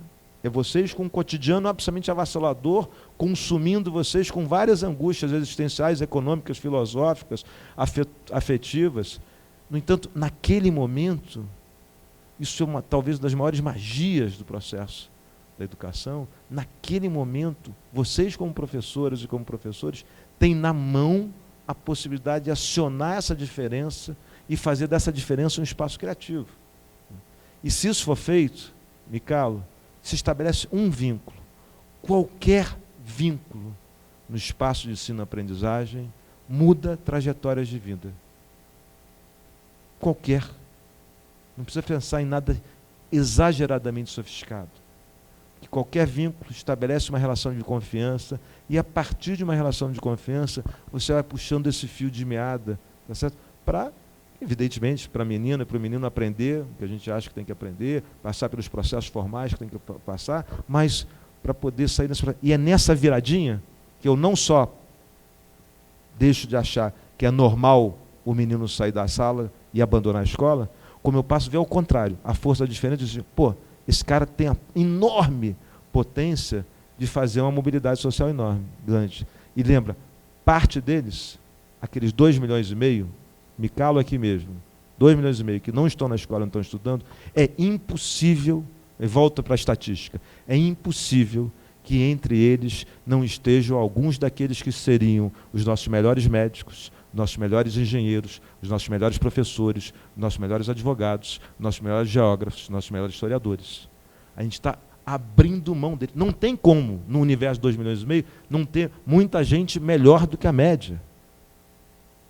Speaker 2: É vocês com um cotidiano absolutamente avassalador, consumindo vocês com várias angústias existenciais, econômicas, filosóficas, afetivas. No entanto, naquele momento, isso é talvez uma das maiores magias do processo da educação. Naquele momento, vocês como professoras e como professores, têm na mão a possibilidade de acionar essa diferença e fazer dessa diferença um espaço criativo. E se isso for feito, me calo, se estabelece um vínculo. Qualquer vínculo no espaço de ensino-aprendizagem muda trajetórias de vida. Qualquer. Não precisa pensar em nada exageradamente sofisticado. Que qualquer vínculo estabelece uma relação de confiança e, a partir de uma relação de confiança, você vai puxando esse fio de meada, tá certo? Para, evidentemente, para a menina e para o menino aprender o que a gente acha que tem que aprender, passar pelos processos formais que tem que passar, mas para poder sair dessa... E é nessa viradinha que eu não só deixo de achar que é normal o menino sair da sala e abandonar a escola, como eu passo a ver ao contrário, a força diferente de dizer, pô, esse cara tem a enorme potência de fazer uma mobilidade social enorme, grande. E lembra, parte deles, aqueles 2,5 milhões, me calo aqui mesmo, 2,5 milhões que não estão na escola, não estão estudando, é impossível, volta para a estatística, é impossível que entre eles não estejam alguns daqueles que seriam os nossos melhores médicos, nossos melhores engenheiros, os nossos melhores professores, nossos melhores advogados, nossos melhores geógrafos, nossos melhores historiadores. A gente está abrindo mão dele. Não tem como, no universo de 2,5 milhões, não ter muita gente melhor do que a média.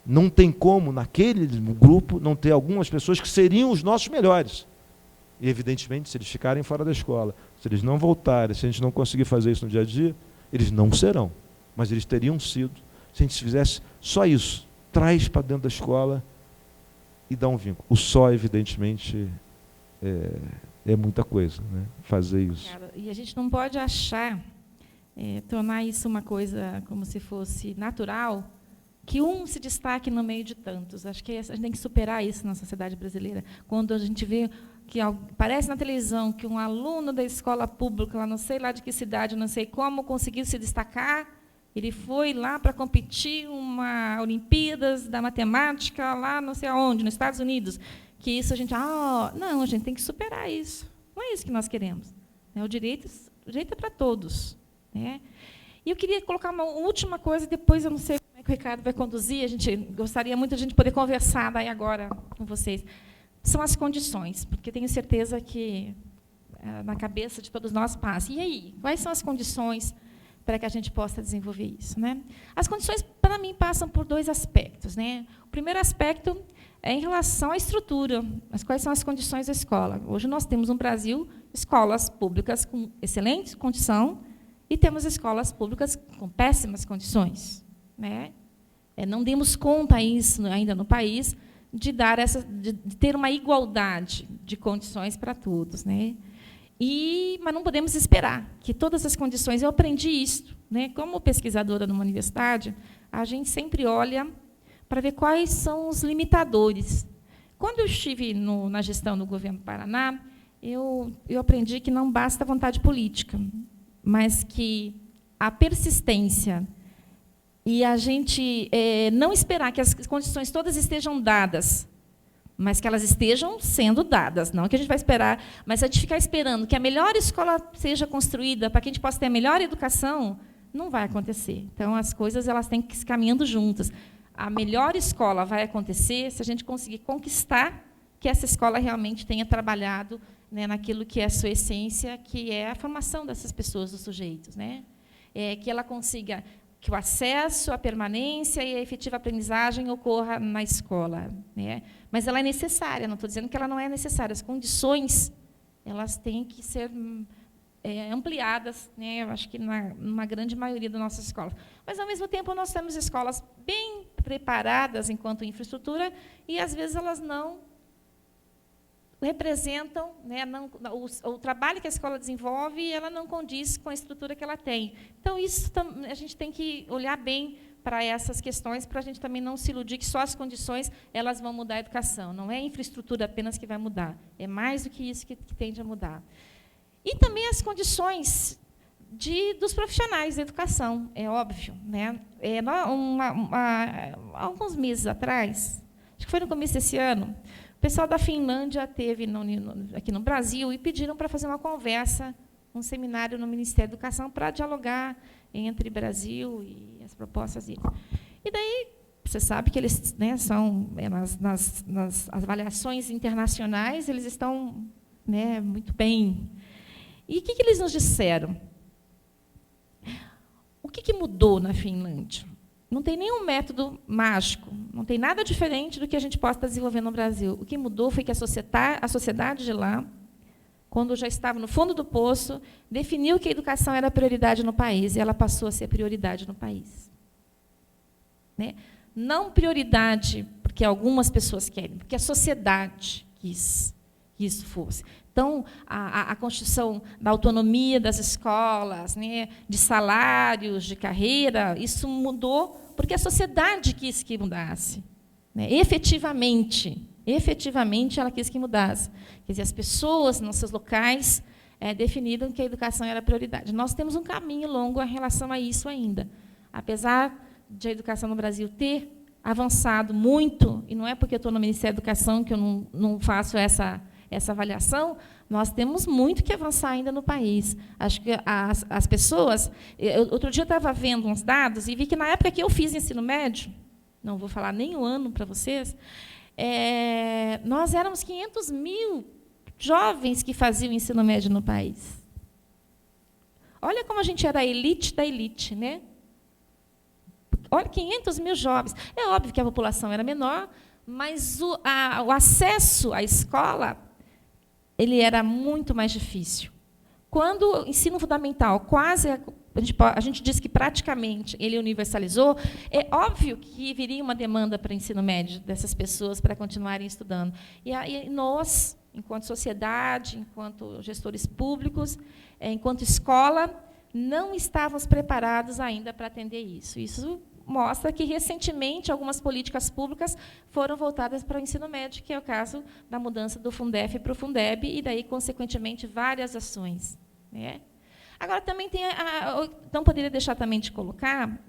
Speaker 2: Não tem como, naquele grupo, não ter algumas pessoas que seriam os nossos melhores. E, evidentemente, se eles ficarem fora da escola, se eles não voltarem, se a gente não conseguir fazer isso no dia a dia, eles não serão. Mas eles teriam sido, se a gente fizesse só isso. Traz para dentro da escola e dá um vínculo. O só, evidentemente, é muita coisa, né? Fazer isso.
Speaker 1: Cara, e a gente não pode achar, tornar isso uma coisa como se fosse natural, que um se destaque no meio de tantos. Acho que a gente tem que superar isso na sociedade brasileira. Quando a gente vê que aparece na televisão que um aluno da escola pública, lá não sei lá de que cidade, não sei como, conseguiu se destacar, ele foi lá para competir uma Olimpíadas da Matemática, lá não sei aonde, nos Estados Unidos. Que isso a gente... não, a gente tem que superar isso. Não é isso que nós queremos. O direito é para todos. Né? E eu queria colocar uma última coisa, depois eu não sei como é que o Ricardo vai conduzir, gostaria muito de a gente poder conversar daí agora com vocês. são as condições, porque tenho certeza que na cabeça de todos nós passa. E aí, quais são as condições para que a gente possa desenvolver isso, né? As condições, para mim, passam por 2 aspectos, né? O primeiro aspecto é em relação à estrutura, mas quais são as condições da escola. Hoje nós temos no Brasil escolas públicas com excelente condição e temos escolas públicas com péssimas condições, né? Não demos conta isso ainda no país de ter uma igualdade de condições para todos, né? Mas não podemos esperar que todas as condições... Eu aprendi isso, né? Como pesquisadora numa universidade, a gente sempre olha para ver quais são os limitadores. Quando eu estive na gestão do governo do Paraná, eu aprendi que não basta a vontade política, mas que a persistência e a gente não esperar que as condições todas estejam dadas, mas que elas estejam sendo dadas, não que a gente vai esperar, mas a gente ficar esperando que a melhor escola seja construída para que a gente possa ter a melhor educação, não vai acontecer. Então, as coisas elas têm que ir caminhando juntas. A melhor escola vai acontecer se a gente conseguir conquistar que essa escola realmente tenha trabalhado, né, naquilo que é a sua essência, que é a formação dessas pessoas, dos sujeitos, né? Que ela consiga que o acesso, a permanência e a efetiva aprendizagem ocorra na escola, né? Mas ela é necessária, não estou dizendo que ela não é necessária. As condições elas têm que ser ampliadas, né? Eu acho que numa grande maioria das nossas escolas. Mas, ao mesmo tempo, nós temos escolas bem preparadas enquanto infraestrutura e, às vezes, elas não representam, né, o trabalho que a escola desenvolve e ela não condiz com a estrutura que ela tem. Então, isso a gente tem que olhar bem para essas questões, para a gente também não se iludir que só as condições elas vão mudar a educação. Não é a infraestrutura apenas que vai mudar, é mais do que isso que tende a mudar. E também as condições dos profissionais da educação, é óbvio, né? Alguns meses atrás, acho que foi no começo desse ano, o pessoal da Finlândia esteve aqui no Brasil e pediram para fazer uma conversa, um seminário no Ministério da Educação para dialogar entre Brasil e as propostas deles. E daí, você sabe que eles, né, são, nas avaliações internacionais, eles estão, né, muito bem. E o que eles nos disseram? O que mudou na Finlândia? Não tem nenhum método mágico, não tem nada diferente do que a gente possa estar desenvolvendo no Brasil. O que mudou foi que a sociedade de lá, quando já estava no fundo do poço, definiu que a educação era prioridade no país, e ela passou a ser prioridade no país. Né? Não prioridade porque algumas pessoas querem, porque a sociedade quis que isso fosse. Então, a construção da autonomia das escolas, né, de salários, de carreira, isso mudou porque a sociedade quis que mudasse. Né? Efetivamente, ela quis que mudasse. Quer dizer, as pessoas nos seus locais definiram que a educação era prioridade. Nós temos um caminho longo em relação a isso ainda. Apesar de a educação no Brasil ter avançado muito, e não é porque eu estou no Ministério da Educação que eu não faço essa avaliação, nós temos muito que avançar ainda no país. Acho que as pessoas... Outro dia eu estava vendo uns dados e vi que, na época que eu fiz ensino médio, não vou falar nem o ano para vocês, nós éramos 500 mil jovens que faziam ensino médio no país. Olha como a gente era a elite da elite, né? Olha, 500 mil jovens. É óbvio que a população era menor, mas o acesso à escola ele era muito mais difícil. Quando o ensino fundamental a gente diz que praticamente ele universalizou, é óbvio que viria uma demanda para o ensino médio dessas pessoas para continuarem estudando. E aí nós, enquanto sociedade, enquanto gestores públicos, enquanto escola, não estávamos preparados ainda para atender isso. Isso mostra que, recentemente, algumas políticas públicas foram voltadas para o ensino médio, que é o caso da mudança do Fundef para o Fundeb, e, daí, consequentemente, várias ações. Né? Agora, também tem... não poderia deixar também de colocar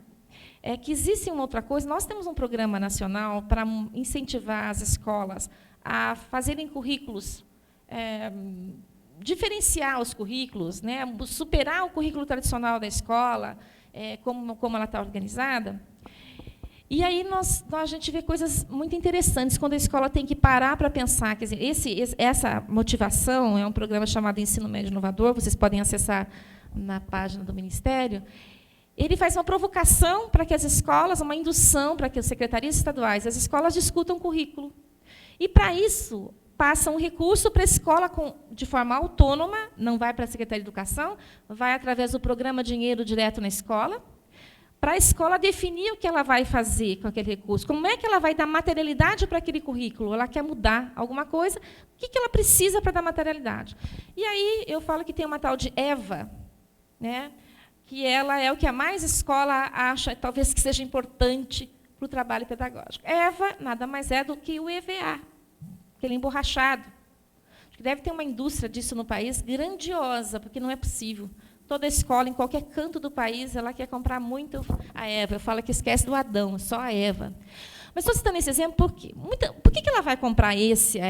Speaker 1: que existe uma outra coisa. Nós temos um programa nacional para incentivar as escolas a fazerem currículos, diferenciar os currículos, né, superar o currículo tradicional da escola, como ela está organizada. E aí a gente vê coisas muito interessantes quando a escola tem que parar para pensar. Quer dizer, essa motivação é um programa chamado Ensino Médio Inovador, vocês podem acessar na página do Ministério. Ele faz uma provocação para que as escolas, uma indução para que as secretarias estaduais, as escolas discutam currículo. E, para isso, passa um recurso para a escola de forma autônoma, não vai para a Secretaria de Educação, vai através do programa Dinheiro Direto na Escola, para a escola definir o que ela vai fazer com aquele recurso. Como é que ela vai dar materialidade para aquele currículo? Ela quer mudar alguma coisa, o que ela precisa para dar materialidade? E aí eu falo que tem uma tal de EVA, né, que ela é o que a mais escola acha, talvez, que seja importante para o trabalho pedagógico. EVA nada mais é do que o EVA, aquele emborrachado. Acho que deve ter uma indústria disso no país grandiosa, porque não é possível. Toda escola, em qualquer canto do país, ela quer comprar muito a EVA. Eu falo que esquece do Adão, só a EVA. Mas estou citando esse exemplo por quê? Por que ela vai comprar esse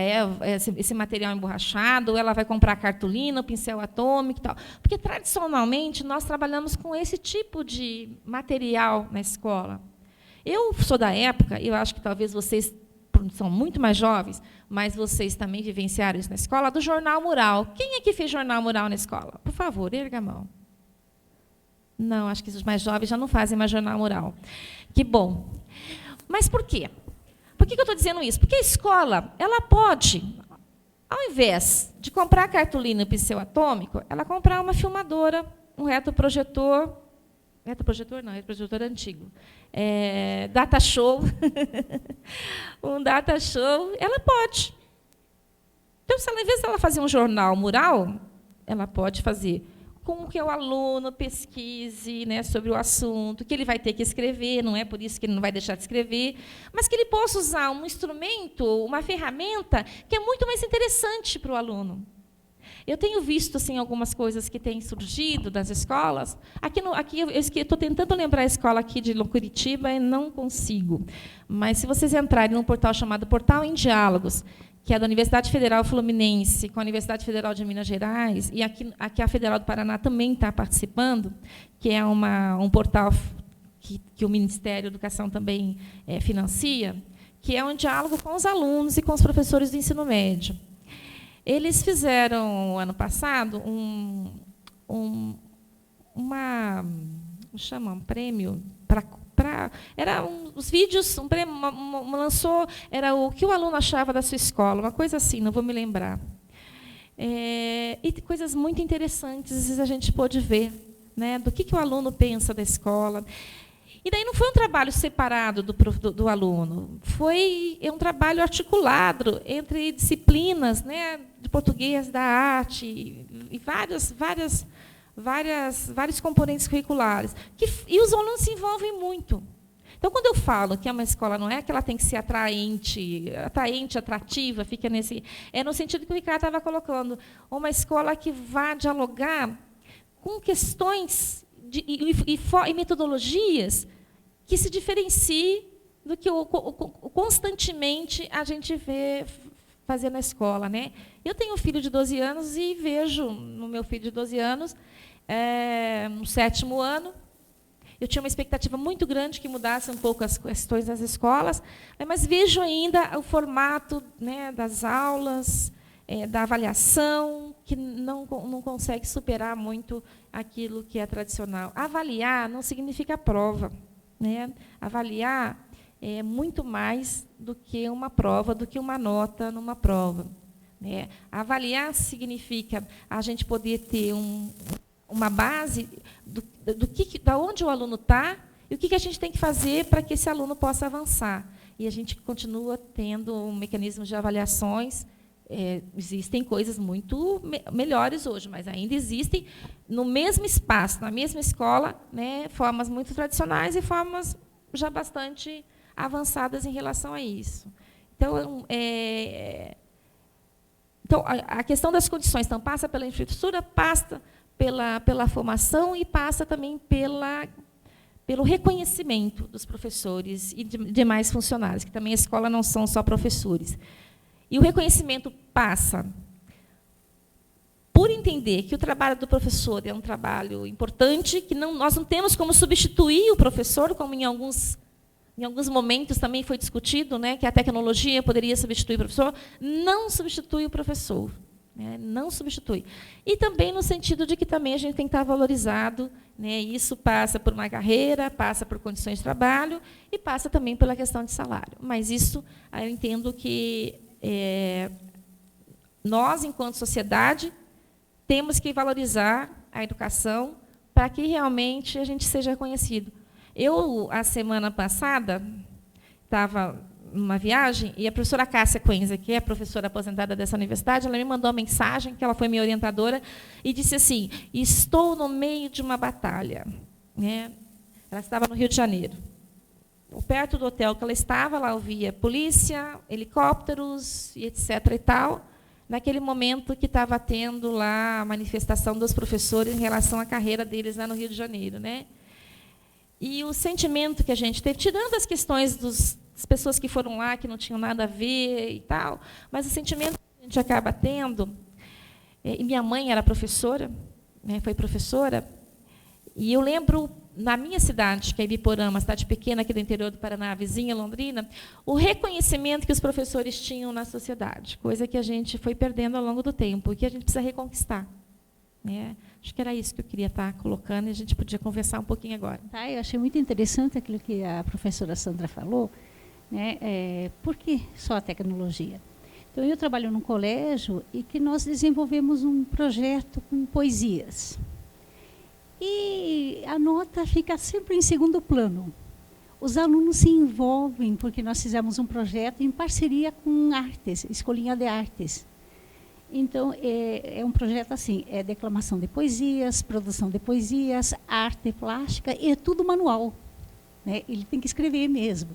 Speaker 1: material emborrachado, ou ela vai comprar a cartolina, o pincel atômico e tal? Porque, tradicionalmente, nós trabalhamos com esse tipo de material na escola. Eu sou da época, eu acho que talvez vocês são muito mais jovens, mas vocês também vivenciaram isso na escola, do jornal mural. Quem é que fez jornal mural na escola? Por favor, erga a mão. Não, acho que os mais jovens já não fazem mais jornal mural. Que bom. Mas por quê? Por que eu estou dizendo isso? Porque a escola, ela pode, ao invés de comprar cartolina e pincel atômico, ela comprar uma filmadora, um retroprojetor. Retroprojetor não, retroprojetor antigo. Data show. Um data show, ela pode. Então, ao invés de ela fazer um jornal mural, ela pode fazer com que o aluno pesquise, né, sobre o assunto, que ele vai ter que escrever, não é por isso que ele não vai deixar de escrever, mas que ele possa usar um instrumento, uma ferramenta que é muito mais interessante para o aluno. Eu tenho visto assim, algumas coisas que têm surgido das escolas. Aqui eu estou tentando lembrar a escola aqui de Curitiba e não consigo. Mas, se vocês entrarem num portal chamado Portal em Diálogos, que é da Universidade Federal Fluminense, com a Universidade Federal de Minas Gerais, e aqui a Federal do Paraná também está participando, que é um portal que o Ministério da Educação também financia, que é um diálogo com os alunos e com os professores do ensino médio. Eles fizeram, ano passado, um prêmio para... os vídeos, um prêmio, lançou, era o que o aluno achava da sua escola, uma coisa assim, não vou me lembrar. E coisas muito interessantes a gente pôde ver, né, do que o aluno pensa da escola. E daí não foi um trabalho separado do aluno, foi um trabalho articulado entre disciplinas, né, de português, da arte, e vários componentes curriculares. E os alunos se envolvem muito. Então, quando eu falo que uma escola não é que ela tem que ser atraente, atrativa, fica nesse... É no sentido que o Ricardo estava colocando, uma escola que vá dialogar com questões e metodologias que se diferencie do que constantemente a gente vê fazer na escola, né? Eu tenho um filho de 12 anos e vejo no meu filho de 12 anos, no 7º ano, eu tinha uma expectativa muito grande que mudasse um pouco as questões das escolas, mas vejo ainda o formato, né, das aulas, da avaliação, que não consegue superar muito aquilo que é tradicional. Avaliar não significa prova, né? Avaliar é muito mais do que uma prova, do que uma nota numa prova, né? Avaliar significa a gente poder ter uma base da onde o aluno está e o que a gente tem que fazer para que esse aluno possa avançar. E a gente continua tendo um mecanismo de avaliações. Existem coisas muito melhores hoje, mas ainda existem, no mesmo espaço, na mesma escola, né, formas muito tradicionais e formas já bastante avançadas em relação a isso. Então, a questão das condições então, passa pela infraestrutura, passa pela formação e passa também pelo reconhecimento dos professores e de demais funcionários, que também a escola não são só professores. E o reconhecimento passa por entender que o trabalho do professor é um trabalho importante, que nós não temos como substituir o professor, como em alguns Em alguns momentos também foi discutido, né, que a tecnologia poderia substituir o professor. Não substitui o professor, né, não substitui. E também no sentido de que também a gente tem que estar valorizado, né, isso passa por uma carreira, passa por condições de trabalho e passa também pela questão de salário. Mas isso eu entendo que nós, enquanto sociedade, temos que valorizar a educação para que realmente a gente seja reconhecido. Eu, a semana passada, estava numa viagem, e a professora Cássia Quenza, que é professora aposentada dessa universidade, ela me mandou uma mensagem, que ela foi minha orientadora, e disse assim: estou no meio de uma batalha. Né? Ela estava no Rio de Janeiro. Perto do hotel que ela estava, ela ouvia polícia, helicópteros, e etc. e tal, naquele momento que estava tendo lá a manifestação dos professores em relação à carreira deles lá no Rio de Janeiro. Né? E o sentimento que a gente teve, tirando as questões das pessoas que foram lá, que não tinham nada a ver e tal, mas o sentimento que a gente acaba tendo, e minha mãe era professora, né, foi professora, e eu lembro, na minha cidade, que é Ibiporã, uma cidade pequena aqui do interior do Paraná, vizinha Londrina, o reconhecimento que os professores tinham na sociedade, coisa que a gente foi perdendo ao longo do tempo, e que a gente precisa reconquistar. Acho que era isso que eu queria estar colocando, e a gente podia conversar um pouquinho agora.
Speaker 3: Tá, eu achei muito interessante aquilo que a professora Sandra falou, né? Por que só a tecnologia? Então, eu trabalho num colégio e que nós desenvolvemos um projeto com poesias. E a nota fica sempre em segundo plano. Os alunos se envolvem, porque nós fizemos um projeto em parceria com Artes, Escolinha de Artes. Então, é um projeto assim, é declamação de poesias, produção de poesias, arte plástica, e é tudo manual. Né? Ele tem que escrever mesmo.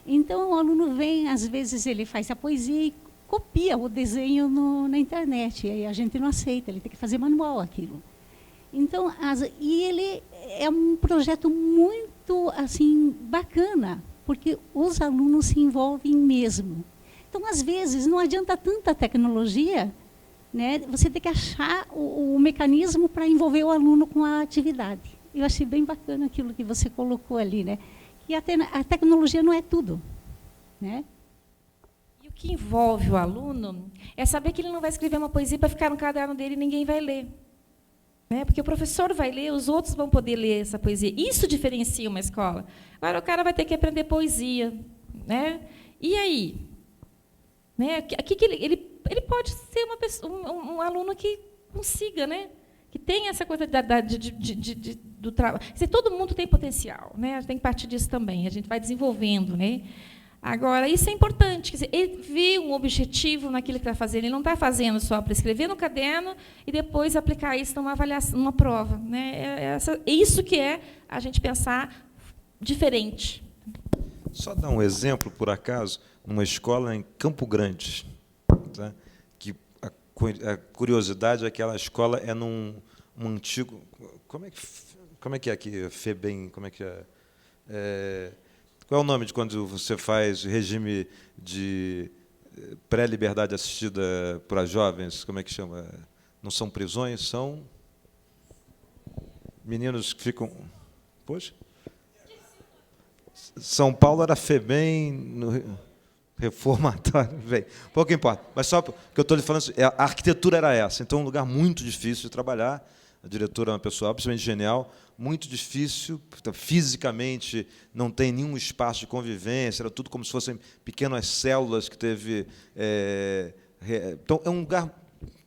Speaker 3: Então, o aluno vem, às vezes ele faz a poesia e copia o desenho na internet, e aí a gente não aceita, ele tem que fazer manual aquilo. Então, e ele é um projeto muito assim, bacana, porque os alunos se envolvem mesmo. Então, às vezes, não adianta tanta tecnologia, né? Você tem que achar o mecanismo para envolver o aluno com a atividade. Eu achei bem bacana aquilo que você colocou ali, né? Que a tecnologia não é tudo. Né?
Speaker 1: E o que envolve o aluno é saber que ele não vai escrever uma poesia para ficar no caderno dele e ninguém vai ler. Né? Porque o professor vai ler, os outros vão poder ler essa poesia. Isso diferencia uma escola. Agora, o cara vai ter que aprender poesia. Né? E aí? Né? Aqui que ele pode ser um aluno que consiga, né? Que tem essa coisa do trabalho. Todo mundo tem potencial, né? A gente tem que partir disso também. A gente vai desenvolvendo, né? Agora, isso é importante. Quer dizer, ele vê um objetivo naquilo que está fazendo. Ele não está fazendo só para escrever no caderno e depois aplicar isso numa avaliação, numa prova, né? É isso que é a gente pensar diferente.
Speaker 2: Só dar um exemplo, por acaso, numa escola em Campo Grande, tá? Que a curiosidade é que aquela escola é num antigo... Como é que é aqui? FEBEM, como é que é? Qual é o nome de quando você faz regime de pré-liberdade assistida para jovens? Como é que chama? Não são prisões, são meninos que ficam... Poxa? São Paulo era FEBEM, no reformatório, bem, pouco importa. Mas só que eu estou lhe falando, a arquitetura era essa, então um lugar muito difícil de trabalhar. A diretora é uma pessoa absolutamente genial, muito difícil, fisicamente não tem nenhum espaço de convivência, era tudo como se fossem pequenas células que teve... Então, é um lugar,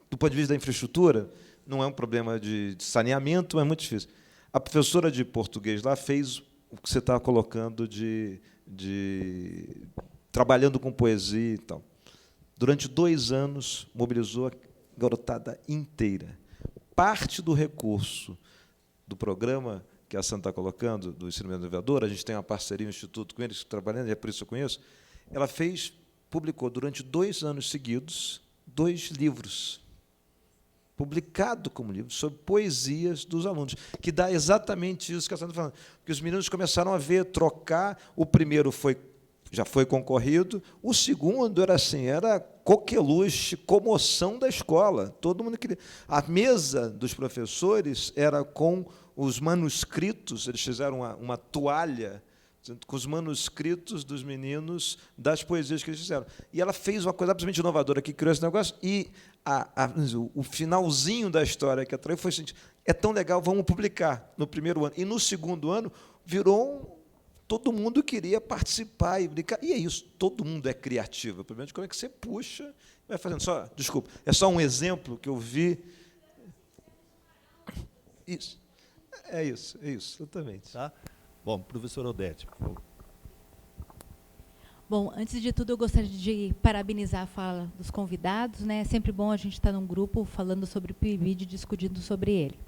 Speaker 2: do ponto de vista da infraestrutura, não é um problema de saneamento, mas é muito difícil. A professora de português lá fez o que você está colocando trabalhando com poesia e tal. Durante 2 anos, mobilizou a garotada inteira. Parte do recurso do programa que a Santa está colocando, do ensino médio inovador, a gente tem uma parceria, um instituto com eles, trabalhando, e é por isso que eu conheço, ela publicou durante 2 anos seguidos 2 livros, publicado como livro, sobre poesias dos alunos, que dá exatamente isso que a Santa está falando. Porque os meninos começaram a trocar, o primeiro já foi concorrido, o segundo era assim, era coqueluche, comoção da escola. Todo mundo queria. A mesa dos professores era com os manuscritos, eles fizeram uma toalha com os manuscritos dos meninos das poesias que eles fizeram. E ela fez uma coisa absolutamente inovadora, que criou esse negócio, e o finalzinho da história que atraiu foi o seguinte: é tão legal, vamos publicar no primeiro ano. E no segundo ano virou todo mundo queria participar e brincar. E é isso, todo mundo é criativo. O problema é como é que você puxa e vai fazendo. Desculpa, é só um exemplo que eu vi. Isso. É isso, exatamente.
Speaker 4: Tá? Bom, professora Odete, por favor.
Speaker 5: Bom, antes de tudo, eu gostaria de parabenizar a fala dos convidados, né? É sempre bom a gente estar num grupo falando sobre o PIBID, discutindo sobre ele.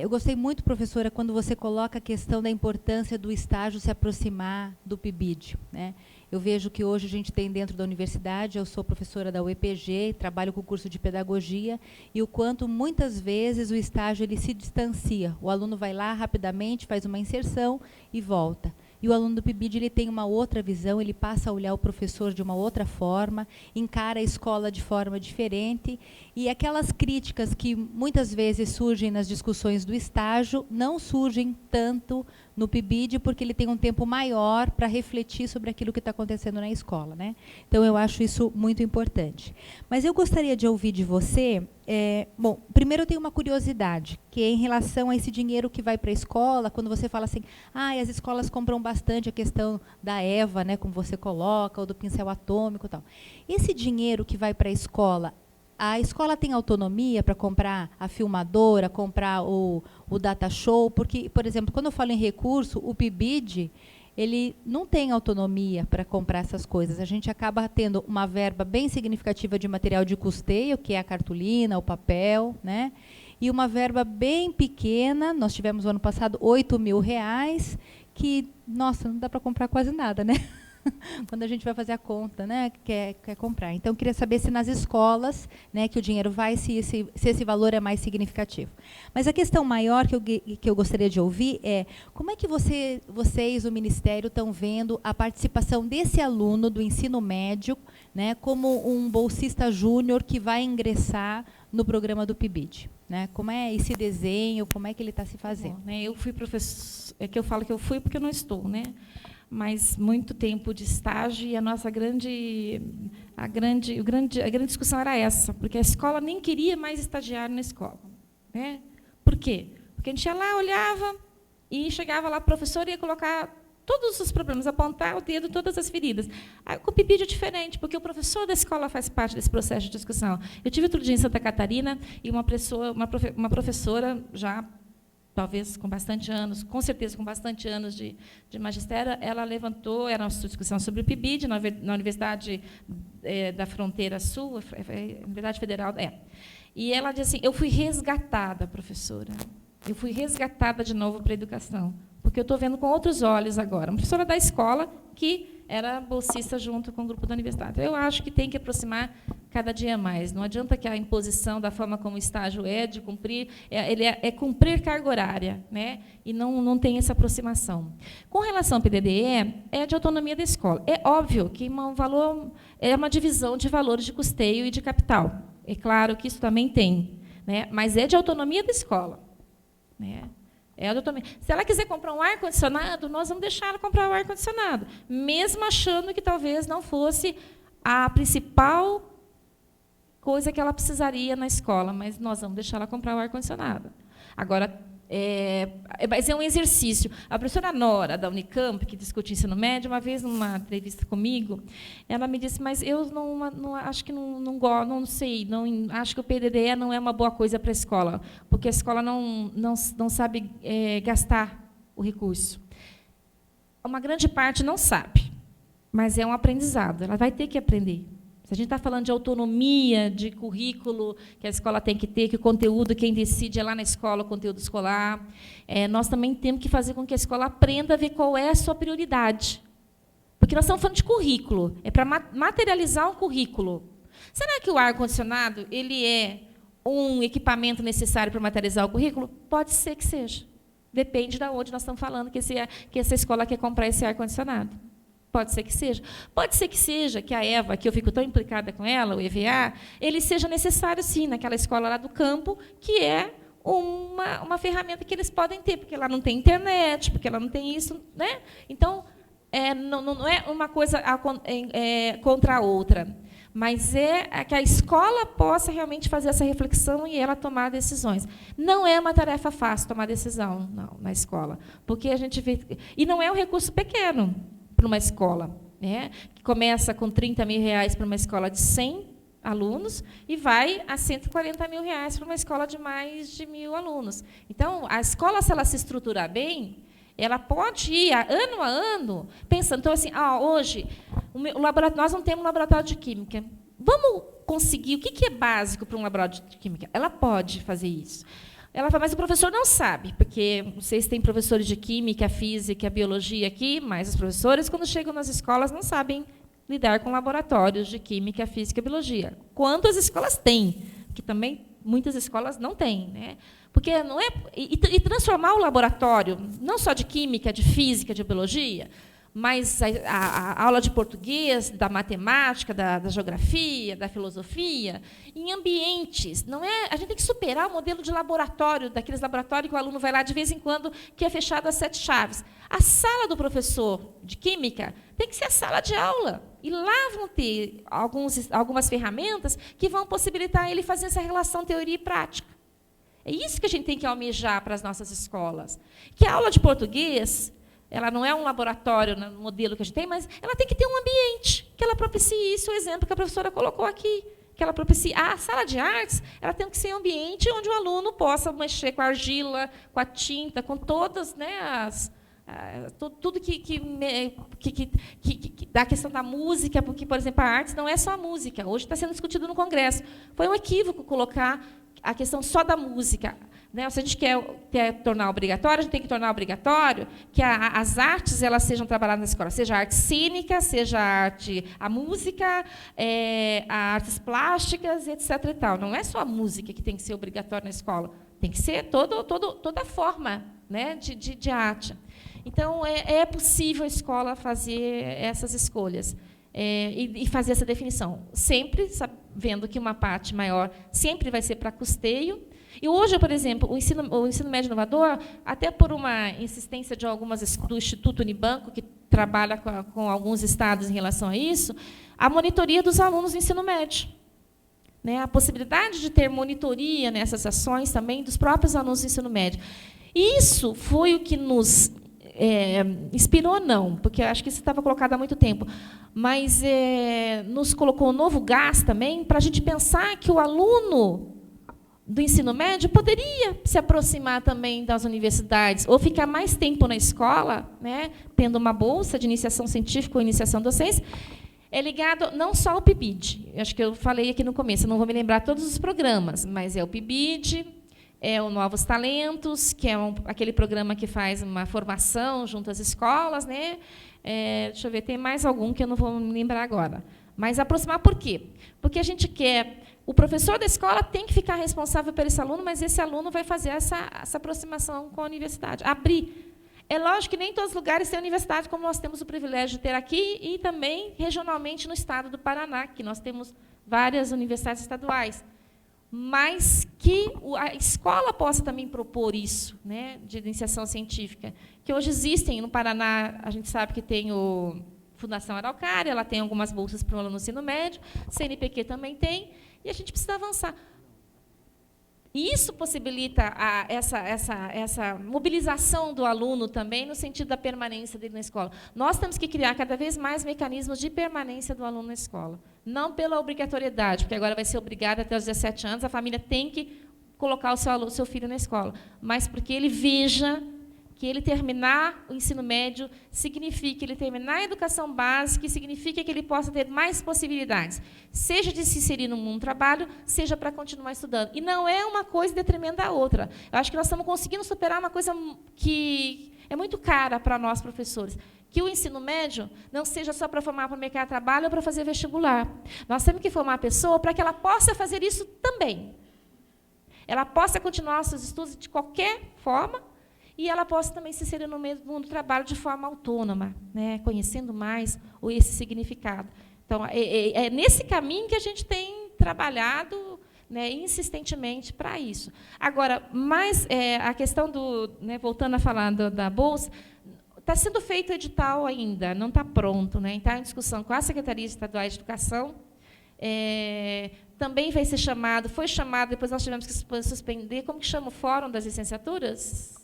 Speaker 5: Eu gostei muito, professora, quando você coloca a questão da importância do estágio se aproximar do PIBID, né? Eu vejo que hoje a gente tem dentro da universidade, eu sou professora da UEPG, trabalho com o curso de pedagogia, e o quanto muitas vezes o estágio ele se distancia. O aluno vai lá rapidamente, faz uma inserção e volta. E o aluno do PIBID ele tem uma outra visão, ele passa a olhar o professor de uma outra forma, encara a escola de forma diferente, e aquelas críticas que muitas vezes surgem nas discussões do estágio não surgem tanto no PIBID, porque ele tem um tempo maior para refletir sobre aquilo que está acontecendo na escola, né? Então, eu acho isso muito importante. Mas eu gostaria de ouvir de você... bom, primeiro eu tenho uma curiosidade, que é em relação a esse dinheiro que vai para a escola, quando você fala assim, as escolas compram bastante a questão da EVA, né, como você coloca, ou do pincel atômico e tal. Esse dinheiro que vai para a escola tem autonomia para comprar a filmadora, comprar o data show? Porque, por exemplo, quando eu falo em recurso, o PIBID, ele não tem autonomia para comprar essas coisas. A gente acaba tendo uma verba bem significativa de material de custeio, que é a cartolina, o papel, né? E uma verba bem pequena, nós tivemos no ano passado R$8.000, que, nossa, não dá para comprar quase nada, né? Quando a gente vai fazer a conta, né, quer comprar. Então, eu queria saber se nas escolas, né, que o dinheiro vai, se esse valor é mais significativo. Mas a questão maior que eu gostaria de ouvir é como é que vocês, o Ministério, estão vendo a participação desse aluno do ensino médio, né, como um bolsista júnior que vai ingressar no programa do PIBID? Né? Como é esse desenho, como é que ele está se fazendo?
Speaker 1: Bom, né, eu fui professor, é que eu falo que eu fui porque eu não estou, né? Mas muito tempo de estágio, e a nossa grande discussão era essa, porque a escola nem queria mais estagiário na escola, né? Por quê? Porque a gente ia lá, olhava, e chegava lá, o professor ia colocar todos os problemas, apontar o dedo, todas as feridas. Com o PIBID é diferente, porque o professor da escola faz parte desse processo de discussão. Eu tive outro dia em Santa Catarina, e uma professora já, talvez com bastante anos, com certeza com bastante anos de magistério, ela levantou, era uma discussão sobre o PIBID na Universidade da Fronteira Sul, Universidade Federal, e ela disse assim, eu fui resgatada, professora, eu fui resgatada de novo para a educação, porque eu estou vendo com outros olhos agora. Uma professora da escola que era bolsista junto com o grupo da universidade. Eu acho que tem que aproximar cada dia mais. Não adianta que a imposição da forma como o estágio é de cumprir, ele é cumprir carga horária, né? E não tem essa aproximação. Com relação ao PDDE, é de autonomia da escola. É óbvio que é uma divisão de valores de custeio e de capital. É claro que isso também tem, né? Mas é de autonomia da escola, né? Se ela quiser comprar um ar-condicionado, nós vamos deixar ela comprar o ar-condicionado, mesmo achando que talvez não fosse a principal coisa que ela precisaria na escola, mas nós vamos deixar ela comprar o ar-condicionado. Agora, mas é um exercício. A professora Nora, da Unicamp, que discute ensino médio, uma vez, numa entrevista comigo, ela me disse, mas eu não acho que não sei, acho que o PDDE não é uma boa coisa para a escola, porque a escola não sabe gastar o recurso. Uma grande parte não sabe, mas é um aprendizado, ela vai ter que aprender. Se a gente está falando de autonomia, de currículo que a escola tem que ter, que o conteúdo, quem decide é lá na escola, o conteúdo escolar, nós também temos que fazer com que a escola aprenda a ver qual é a sua prioridade. Porque nós estamos falando de currículo, é para materializar um currículo. Será que o ar-condicionado ele é um equipamento necessário para materializar o currículo? Pode ser que seja. Depende de onde nós estamos falando que essa escola quer comprar esse ar-condicionado. Pode ser que seja. Pode ser que seja que a EVA, que eu fico tão implicada com ela, o EVA, ele seja necessário, sim, naquela escola lá do campo, que é uma ferramenta que eles podem ter, porque lá não tem internet, porque lá não tem isso, né? Então, não é uma coisa contra a outra, mas é que a escola possa realmente fazer essa reflexão e ela tomar decisões. Não é uma tarefa fácil tomar decisão na escola, porque a gente vê... E não é um recurso pequeno para uma escola, né, que começa com R$30 mil para uma escola de 100 alunos e vai a R$140 mil para uma escola de mais de 1.000 alunos. Então, a escola, se ela se estruturar bem, ela pode ir ano a ano pensando. Então, assim, hoje, nós não temos um laboratório de química. Vamos conseguir, o que é básico para um laboratório de química? Ela pode fazer isso. Ela fala, mas o professor não sabe, porque vocês têm professores de química, física, biologia aqui, mas os professores, quando chegam nas escolas, não sabem lidar com laboratórios de química, física e biologia. Quantas escolas têm? Que também muitas escolas não têm, né? Porque não é e transformar o laboratório não só de química, de física, de biologia, mas a aula de português, da matemática, da geografia, da filosofia, em ambientes. Não é, a gente tem que superar o modelo de laboratório, daqueles laboratórios que o aluno vai lá de vez em quando, que é fechado às 7 chaves. A sala do professor de química tem que ser a sala de aula. E lá vão ter algumas ferramentas que vão possibilitar ele fazer essa relação teoria e prática. É isso que a gente tem que almejar para as nossas escolas. Que a aula de português, ela não é um laboratório no modelo que a gente tem, mas ela tem que ter um ambiente que ela propicie isso, o exemplo que a professora colocou aqui, que ela propicie. A sala de artes, ela tem que ser um ambiente onde o aluno possa mexer com a argila, com a tinta, com todas, né, tudo que dá a questão da música, porque, por exemplo, a artes não é só a música. Hoje está sendo discutido no Congresso. Foi um equívoco colocar a questão só da música. Né? Se a gente quer tornar obrigatório, a gente tem que tornar obrigatório que as artes elas sejam trabalhadas na escola, seja a arte cênica, seja a música, artes plásticas, etc. E tal. Não é só a música que tem que ser obrigatória na escola, tem que ser toda a forma, né, de arte. Então, é possível a escola fazer essas escolhas e fazer essa definição, sempre sabendo que uma parte maior sempre vai ser para custeio. E hoje, por exemplo, o ensino médio inovador, até por uma insistência de do Instituto Unibanco, que trabalha com alguns estados em relação a isso, a monitoria dos alunos do ensino médio. Né? A possibilidade de ter monitoria nessas ações também dos próprios alunos do ensino médio. E isso foi o que nos inspirou, não, porque eu acho que isso estava colocado há muito tempo, mas nos colocou um novo gás também para a gente pensar que o aluno do ensino médio poderia se aproximar também das universidades ou ficar mais tempo na escola, né, tendo uma bolsa de iniciação científica ou iniciação docência, ligado não só ao PIBID. Acho que eu falei aqui no começo, eu não vou me lembrar todos os programas, mas é o PIBID, é o Novos Talentos, que é aquele programa que faz uma formação junto às escolas, né? Deixa eu ver, tem mais algum que eu não vou me lembrar agora. Mas aproximar por quê? Porque a gente quer... O professor da escola tem que ficar responsável por esse aluno, mas esse aluno vai fazer essa aproximação com a universidade. Abrir. É lógico que nem todos os lugares têm universidade, como nós temos o privilégio de ter aqui, e também regionalmente no estado do Paraná, que nós temos várias universidades estaduais. Mas que a escola possa também propor isso, né, de iniciação científica, que hoje existem no Paraná. A gente sabe que tem o Fundação Araucária, ela tem algumas bolsas para o aluno no ensino médio, CNPq também tem, e a gente precisa avançar. E isso possibilita essa mobilização do aluno também no sentido da permanência dele na escola. Nós temos que criar cada vez mais mecanismos de permanência do aluno na escola. Não pela obrigatoriedade, porque agora vai ser obrigado até os 17 anos, a família tem que colocar o seu filho na escola, mas porque ele veja que ele terminar o ensino médio significa ele terminar a educação básica, e significa que ele possa ter mais possibilidades, seja de se inserir no mundo do trabalho, seja para continuar estudando. E não é uma coisa em detrimento da outra. Eu acho que nós estamos conseguindo superar uma coisa que é muito cara para nós, professores, que o ensino médio não seja só para formar para o mercado de trabalho ou para fazer vestibular. Nós temos que formar a pessoa para que ela possa fazer isso também. Ela possa continuar os seus estudos de qualquer forma, e ela possa também se inserir no meio do mundo do trabalho de forma autônoma, né, conhecendo mais esse significado. Então, é nesse caminho que a gente tem trabalhado, né, insistentemente para isso. Agora, a questão do... Né, voltando a falar da Bolsa, Está sendo feito o edital ainda, não está pronto, né? Está em discussão com a Secretaria Estadual de Educação. Também vai ser chamado, foi chamado, depois nós tivemos que suspender. Como que chama o fórum das licenciaturas?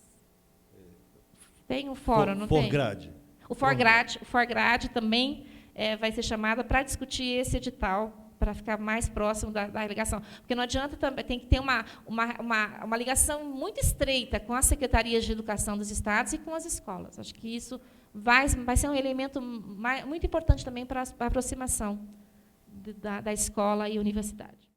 Speaker 1: Tem um fórum, não tem?
Speaker 4: Forgrade.
Speaker 1: O Forgrade também vai ser chamado para discutir esse edital, para ficar mais próximo da ligação. Porque não adianta também, tem que ter uma ligação muito estreita com as secretarias de educação dos estados e com as escolas. Acho que isso vai ser um elemento muito importante também para a aproximação da escola e universidade.